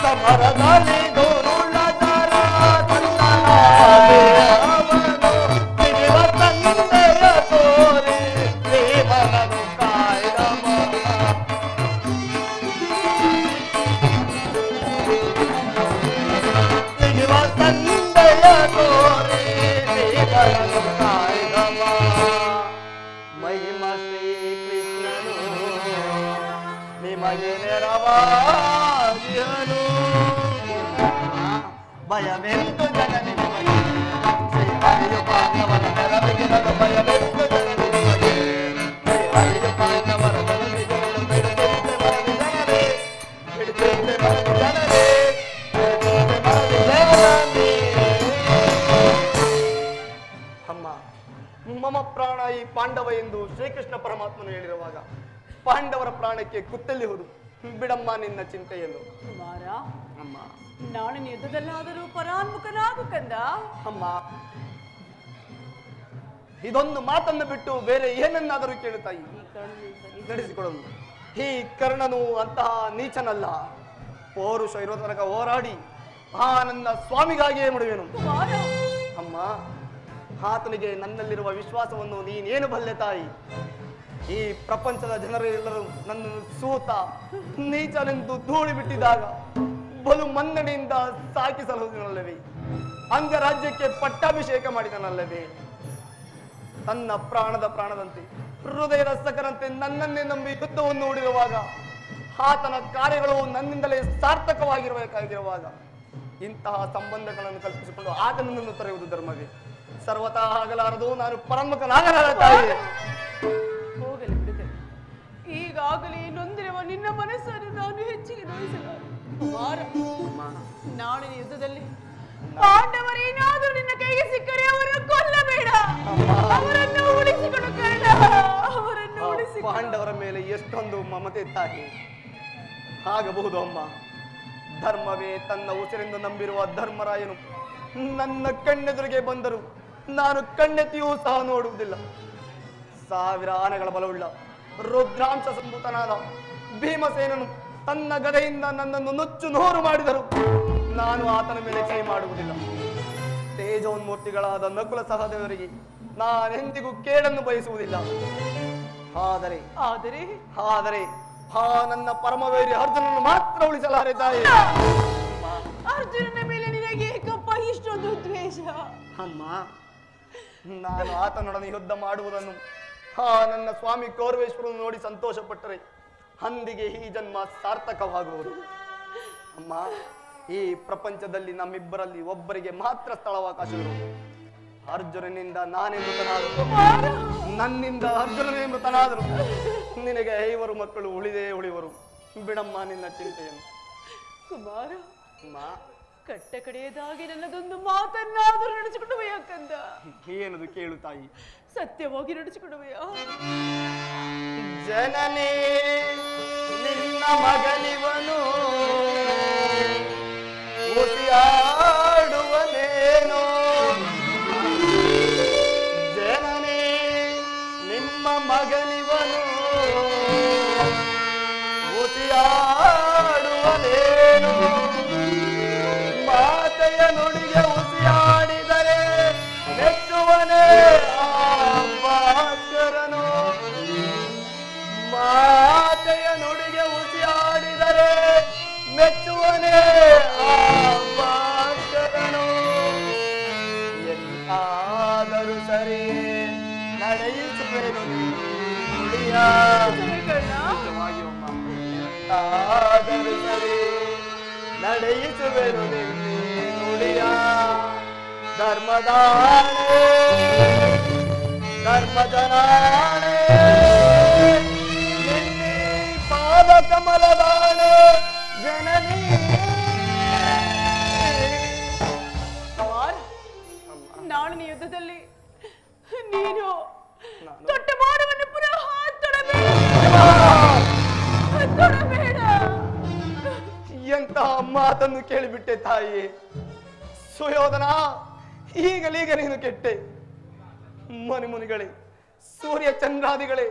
ಸಮರದಲ್ಲಿ ದುರುಳದರ ಚಂದದ ದೇವನು, ಸಿರಿವ ತಂದೆಯ ತೋರಿ ದೇವನನ್ನು ಕಾಯ್ದವ, ಸಿರಿವ ತಂದೆಯ ತೋರಿ ದೇವನನ್ನು ಕಾಯ್ದವ. ಮಹಿಮ ಶ್ರೀ ಕೃಷ್ಣನು ನಿಮಗೆ ನೆರವಾಗಿಯನು, ಭಯವೆಂತು ಜನನಿ ನಿಮಗೆ, ಶ್ರೀ ಹರಿಯು ಪಾಂಡವರ ನೆರವಿಗಿರಲು ಭಯವೆಂತು ಜನನಿ ನಿಮಗೆ, ಶ್ರೀ ಹರಿಯು ಪಾಂಡವರ ನೆರವಿಗಿರಲು ಬಿಡುತ್ತಿಂತೆ ಮನದಿ ಜನರೇ, ಬಿಡುತ್ತಿಂತೆ ಮನದಿ ಜನರೇ, ಬಿಡುತ್ತಿಂತೆ ಮನದಿ ಜನರೇ. ಅಮ್ಮ, ಮಮ ಪ್ರಾಣ ಈ ಪಾಂಡವ ಎಂದು ಶ್ರೀಕೃಷ್ಣ ಪರಮಾತ್ಮನು ಹೇಳಿರುವಾಗ ಪಾಂಡವರ ಪ್ರಾಣಕ್ಕೆ ಕುತ್ತಲ್ಲಿ ಹೋದು ಬಿಡಮ್ಮ ನಿನ್ನ ಚಿಂತೆಯನ್ನು. ಕುಮಾರ, ಅಮ್ಮ ನಾಳಿನ ಯುದ್ಧದಲ್ಲಾದರೂ ಪರಾನ್ಮುಖನಾಗು ಕಂದ. ಅಮ್ಮ, ಇದೊಂದು ಮಾತನ್ನು ಬಿಟ್ಟು ಬೇರೆ ಏನನ್ನಾದರೂ ಕೇಳುತ್ತಾಯಿ ನಡೆಸಿಕೊಡಲು. ಈ ಕರ್ಣನು ಅಂತಹ ನೀಚನಲ್ಲ, ಪೌರುಷ ಇರೋ ತನಕ ಹೋರಾಡಿ ಆ ನನ್ನ ಸ್ವಾಮಿಗಾಗಿಯೇ ಮಾಡುವೆನು. ಕುಮಾರ, ಅಮ್ಮ, ಆತನಿಗೆ ನನ್ನಲ್ಲಿರುವ ವಿಶ್ವಾಸವನ್ನು ನೀನೇನು ಬಲ್ಲೆ ತಾಯಿ. ಈ ಪ್ರಪಂಚದ ಜನರೆಲ್ಲರೂ ನನ್ನನ್ನು ಸೂತ ನೀಚನೆಂದು ಧೂಳಿ ಬಿಟ್ಟಿದ್ದಾಗ ಬಲು ಮನ್ನಣೆಯಿಂದ ಸಾಕಿಸಲುವುದಲ್ಲವೇ, ಅಂಗರಾಜ್ಯಕ್ಕೆ ಪಟ್ಟಾಭಿಷೇಕ ಮಾಡಿದನಲ್ಲವೇ, ತನ್ನ ಪ್ರಾಣದ ಪ್ರಾಣದಂತೆ ಹೃದಯದ ಸಕರಂತೆ ನನ್ನನ್ನೇ ನಂಬಿ ಯುದ್ಧವನ್ನು ಹೂಡಿರುವಾಗ ಆತನ ಕಾರ್ಯಗಳು ನನ್ನಿಂದಲೇ ಸಾರ್ಥಕವಾಗಿರಬೇಕಾಗಿರುವಾಗ ಇಂತಹ ಸಂಬಂಧಗಳನ್ನು ಕಲ್ಪಿಸಿಕೊಂಡು ಆತನನ್ನು ತೊರೆಯುವುದು ಧರ್ಮವೇ? ಸರ್ವತಃ ಆಗಲಾರದು, ನಾನು ಪರಮುಖನಾಗಲಾರ ತಾಯಿ. ಹೋಗಲಿ ಬಿಡುಗಡೆ. ಈಗಾಗಲೇ ನೊಂದಿರುವ ನಿನ್ನ ಮನಸ್ಸನ್ನು ನಾನು ಹೆಚ್ಚಿಗೆ ನೋಯಿಸಲಾರೆ. ಕುಮಾರ, ನಾಳಿನ ಯುದ್ಧದಲ್ಲಿ ಪಾಂಡವರೇನಾದರೂ ನಿನ್ನ ಕೈಗೆ ಸಿಕ್ಕರೆ ಅವರನ್ನು ಕೊಲ್ಲಬೇಡ, ಅವರನ್ನು ಉಳಿಸಿಕೊಂಡು ಕರ್ಣ, ಅವರನ್ನು ಉಳಿಸಿ. ಪಾಂಡವರ ಮೇಲೆ ಎಷ್ಟೊಂದು ಮಮತೆ ತಾಯಿ. ಆಗಬಹುದು ಅಮ್ಮ. ಧರ್ಮವೇ ತನ್ನ ಉಸಿರೆಂದು ನಂಬಿರುವ ಧರ್ಮರಾಯನು ನನ್ನ ಕಣ್ಣೆದುರಿಗೆ ಬಂದರು ನಾನು ಕಣ್ಣೆತ್ತಿಯೂ ಸಹ ನೋಡುವುದಿಲ್ಲ. ಸಾವಿರ ಆನೆಗಳ ಬಲವುಳ್ಳ ರುದ್ರಾಂಶ ಸಂಭೂತನಾದ ಭೀಮಸೇನನು ತನ್ನ ಗದೆಯಿಂದ ನನ್ನನ್ನು ನುಚ್ಚು ನೂರು ಮಾಡಿದರು ನಾನು ಆತನ ಮೇಲೆ ಕೈ ಮಾಡುವುದಿಲ್ಲ. ತೇಜೋನ್ಮೂರ್ತಿಗಳಾದ ನಕುಲ ಸಹದೇವರಿಗೆ ನಾನೆಂದಿಗೂ ಕೇಡನ್ನು ಬಯಸುವುದಿಲ್ಲ. ಆದರೆ ಆದರೆ ಆದರೆ ಆ ನನ್ನ ಪರಮವೈರಿ ಅರ್ಜುನನ್ನು ಮಾತ್ರ ಉಳಿಸಲಾರೆ ತಾಯಿ. ಅರ್ಜುನನ ಮೇಲೆ ನಿನಗೆ ಏಕಪ್ಪ ಇಷ್ಟೊಂದು ದ್ವೇಷ? ಅಮ್ಮ, ನಾನು ಆತನೊಡನೆ ಯುದ್ಧ ಮಾಡುವುದನ್ನು ಆ ನನ್ನ ಸ್ವಾಮಿ ಕೌರವೇಶ್ವರನು ನೋಡಿ ಸಂತೋಷ ಪಟ್ಟರೆ ಅಂದಿಗೆ ಈ ಜನ್ಮ ಸಾರ್ಥಕವಾಗುವುದು. ಅಮ್ಮ, ಈ ಪ್ರಪಂಚದಲ್ಲಿ ನಮ್ಮಿಬ್ಬರಲ್ಲಿ ಒಬ್ಬರಿಗೆ ಮಾತ್ರ ಸ್ಥಳಾವಕಾಶವಿರುವುದು. ಅರ್ಜುನನಿಂದ ನಾನೇ ಮೃತನಾದರು, ನನ್ನಿಂದ ಅರ್ಜುನನೇ ಮೃತನಾದರು. ನಿನಗೆ 5 ಮಕ್ಕಳು ಉಳಿದೇ ಉಳಿವರು. ಬಿಡಮ್ಮ ನಿನ್ನ ಚಿಂತೆಯನ್ನು. ಕುಮಾರ, ಅಮ್ಮ, ಕಟ್ಟ ಕಡೆಯದಾಗಿ ನನ್ನದೊಂದು ಮಾತನ್ನಾದರೂ ನಡೆಸಿಕೊಡುವೆಯಾ ಕಂದ? ಏನದು ಕೇಳು ತಾಯಿ. ಸತ್ಯವಾಗಿ ನಡೆಸಿಕೊಡುವೆಯಾ? ಜನನೇ ನಿನ್ನ ಮಗನಿವನು ಉಸಿಯಾಡುವನೇನೋ, ಜನನೇ ನಿಮ್ಮ ಮಗನಿವನು ಉಸಿಯಾಡುವನೇನೋ, ಮಾತೆಯ ನುಡಿಗೆ ಉಸಿಯಾಡಿದರೆ ಮೆಚ್ಚುವನೇ ಆ ಭಾಸ್ಕರನು, ಮಾತೆಯ ನುಡಿಗೆ ಉಸಿಯಾಡಿ ಎಂತಾದರೂ ಸರಿ ನಡೆಯಿಸುವೆನು ನುಡಿಯ ನಿಜವಾಗಿ ಅಮ್ಮ ಎಂತಾದರೂ ಸರಿ ನಡೆಯಿಸುವೆನು ನುಡಿಯ ಧರ್ಮದಾಣೆ ಧರ್ಮಜನಾಣೆ ಪಾದ ಕಮಲದಾಣೆ ಜನನಿ ನಾಳಿನ ಯುದ್ಧದಲ್ಲಿ ನೀನು ದೊಡ್ಡ ಮಾನವನ್ನು ಪುನಃ ತೊಡಬೇಡ. ಎಂತಹ ಮಾತನ್ನು ಕೇಳಿಬಿಟ್ಟೆ ತಾಯಿ. ಸುಯೋಧನ, ಈಗಲೀಗ ನೀನು ಕೆಟ್ಟೆ. ಮುನಿಗಳೇ, ಸೂರ್ಯ ಚಂದ್ರಾದಿಗಳೇ,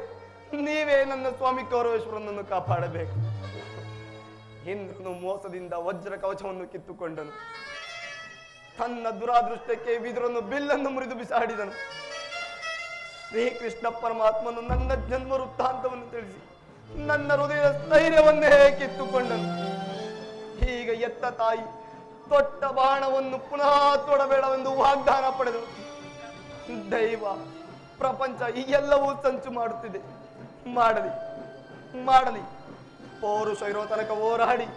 ನೀವೇ ನನ್ನ ಸ್ವಾಮಿ ಕೌರವೇಶ್ವರನನ್ನು ಕಾಪಾಡಬೇಕು. ಇಂದ್ರನು ಮೋಸದಿಂದ ವಜ್ರ ಕವಚವನ್ನು ಕಿತ್ತುಕೊಂಡನು. ತನ್ನ ದುರಾದೃಷ್ಟಕ್ಕೆ ವಿದುರನು ಬಿಲ್ಲನ್ನು ಮುರಿದು ಬಿಸಾಡಿದನು. ಶ್ರೀಕೃಷ್ಣ ಪರಮಾತ್ಮನು ನನ್ನ ಜನ್ಮ ವೃತ್ತಾಂತವನ್ನು ತಿಳಿಸಿ ನನ್ನ ಹೃದಯದ ಸ್ಥೈರ್ಯವನ್ನೇ ಕಿತ್ತುಕೊಂಡನು. ಈಗ ಎತ್ತ ತಾಯಿ ತೊಟ್ಟ ಬಾಣವನ್ನು ಪುನಃ ತೊಡಬೇಡವೆಂದು ವಾಗ್ದಾನ ಪಡೆದು ದೈವ ಪ್ರಪಂಚ ಈ ಎಲ್ಲವೂ ಸಂಚು ಮಾಡುತ್ತಿದೆ. ಮಾಡಲಿ ಪೌರುಷ ಇರೋ ತನಕ ಹೋರಾಡಿ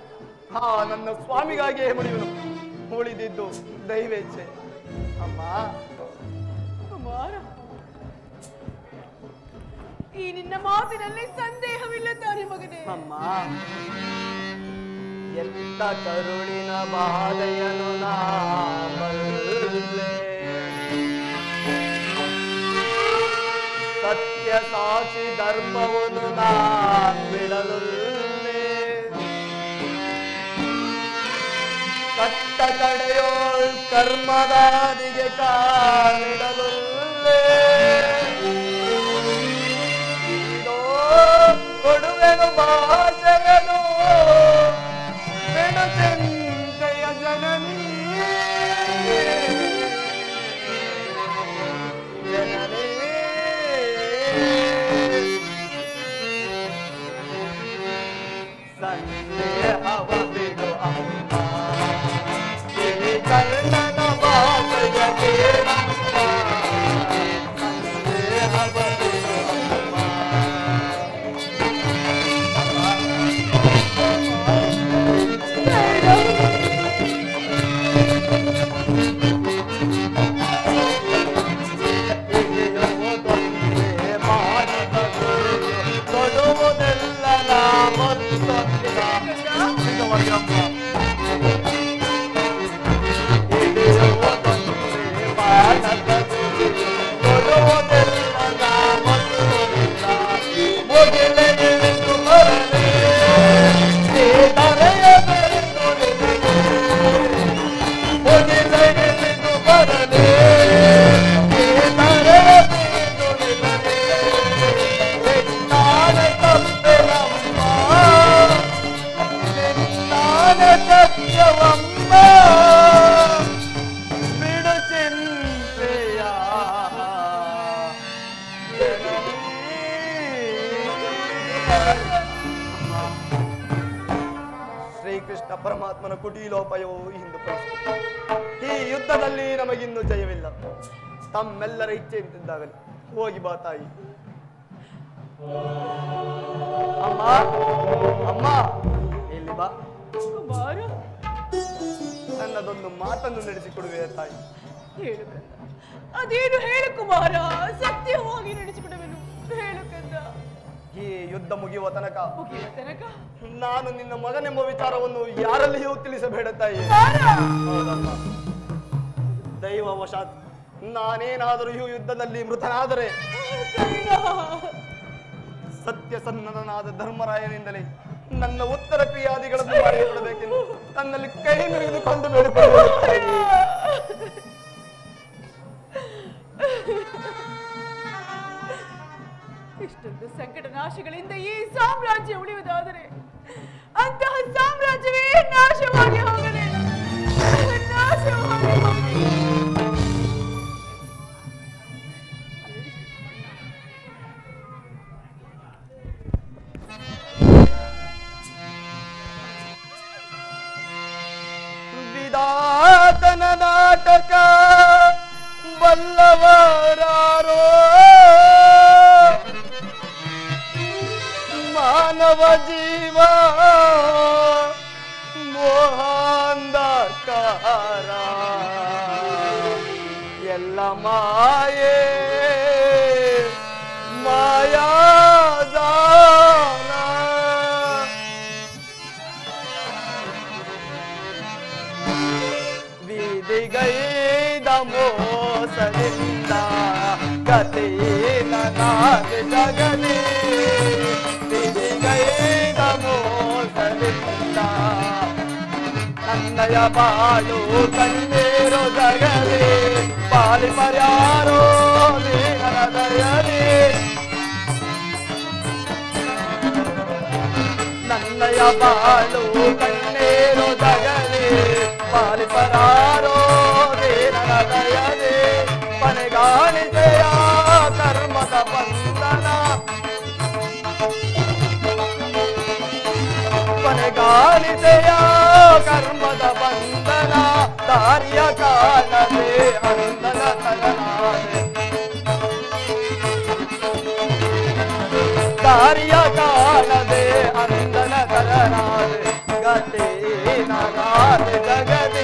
ನನ್ನ ಸ್ವಾಮಿಗಾಗಿಯೇ ಮಡಿಯುವನು. ಉಳಿದಿದ್ದು ದೈವೇಚ್ಛೆ. ಅಮ್ಮ ಈ ನಿನ್ನ ಮಾತಿನಲ್ಲಿ ಸಂದೇಹವಿಲ್ಲ ತಾನೆ ಮಗನೇ. ಅಮ್ಮ, ಎತ್ತ ಕರುಳಿನ ಬಾಧೆಯನು ನಾ ಬಲ್ಲೆ, ಸತ್ಯ ಸಾಕ್ಷಿ ಧರ್ಮವನ್ನು ನಾ ಬಿಡಲುಲ್ಲೆ, ಕಟ್ಟ ಕಡೆಯೋಳ್ ಕರ್ಮದಾದಿಗೆ ಕಾಲಿಡಲುಲ್ಲೆ, ಕೊಡುವೆನು ಭಾಷೆಯನು ಬೆಣಚಂತೆಯ ಜನನಿ ಜನನಿ ಸಂದೇಹವ ಬಿಡು ಅಮ್ಮ, ಕಿವಿ ಕರ್ಣನ ಭಾಷೆಯ ಕೇಳಮ್ಮ, ಸಂದೇಹವ ಬಿಡು ಅಮ್ಮ. ಶ್ರೀಕೃಷ್ಣ ಪರಮಾತ್ಮನ ಕುಟೀಲೋಪಾಯವೂ ಇಂದು ಪರಿಸ್ಥಿತಿ. ಈ ಯುದ್ಧದಲ್ಲಿ ನಮಗಿನ್ನೂ ಜಯವಿಲ್ಲ. ತಮ್ಮೆಲ್ಲರ ಇಚ್ಛೆ ಇದ್ದಿದ್ದಾಗಲಿ ಹೋಗಿ ಬಾ ತಾಯಿ. ಅಮ್ಮ ಅಮ್ಮ, ಇಲ್ಲಿ ಬಾ. ನನ್ನದೊಂದು ಮಾತನ್ನು ನಡೆಸಿಕೊಡುವೆ ತಾಯಿ. ಅದೇನು ಹೇಳು ಕುಮಾರ, ಸತ್ಯವಾಗಿ ನಡೆಸಿಕೊಡುವೆನು, ಹೇಳು ಕಂದ. ಈ ಯುದ್ಧ ಮುಗಿಯುವ ತನಕ ನಾನು ನಿನ್ನ ಮಗನೆಂಬ ವಿಚಾರವನ್ನು ಯಾರಲ್ಲಿಯೂ ತಿಳಿಸಬೇಡ ತಾಯಿ. ಹೌದಮ್ಮ, ದೈವವಶಾತ್ ನಾನೇನಾದರೂ ಈ ಯುದ್ಧದಲ್ಲಿ ಮೃತನಾದರೆ ಸತ್ಯಸನ್ನನಾದ ಧರ್ಮರಾಯನಿಂದಲೇ ನನ್ನ ಉತ್ತರ ಕ್ರಿಯಾದಿಗಳನ್ನು ಮಾಡಿಕೊಡಬೇಕೆಂದು ತನ್ನಲ್ಲಿ ಕೈ ಮುಗಿದುಕೊಂಡು ಬೇಡಿಕೊಳ್ಳುತ್ತೇನೆ. ಇಷ್ಟೊಂದು ಸಂಕಟ ನಾಶಗಳಿಂದ ಈ ಸಾಮ್ರಾಜ್ಯ ಉಳಿಯುವುದಾದರೆ ಅಂತಹ ಸಾಮ್ರಾಜ್ಯವೇ ನಾಶವಾಗಿ ಹೋಗಲಿ, ನಾಶವಾಗಿ ಹೋಗಲಿ. ವಿಧಾತನ ನಾಟಕ ಬಲ್ಲವರಾರೋ ಮಾನವ ಜೀವ ಮೋಹಾಂಧಕಾರ ಎಲ್ಲ ಮಾಯೆ ಮಾಯಾದಾನ ವಿಧಿಗೈದ ಮೋಸದಿಂದ ಗತಿನ ನಾದೆ ಜಗನೇ ವಿಧಿಗೈದ ಮೋಸದಿಂದ ನನ್ನಯ ಬಾಳು ಕಣ್ಣೀರು ಜಗಲೇ ಪಾಲಿ ಪರ್ಯಾರೋ ನೀನ ದಯನೇ ನನ್ನಯ ಬಾಳು ಕಣ್ಣೀರು ಜಗಲೇ ಪಾಲಿ ಪರಾರೋ ನೀನ ದಯನೇ ಪನೆಗಾಣಿದೆಯ ಕರ್ಮದ ಬಂಧನ ಪನೆಗಾಣಿದೆಯ ಕರ್ಮದ ಬಂಧನ ದಾರಿಯ ಕಾಲವೇ ಅಂದನ ತರನಾದೆ ದಾರಿಯ ಕಾಲವೇ ಅಂದನ ತರನಾದೆ ಗತಿ ನಗಾದೆ ಜಗದೆ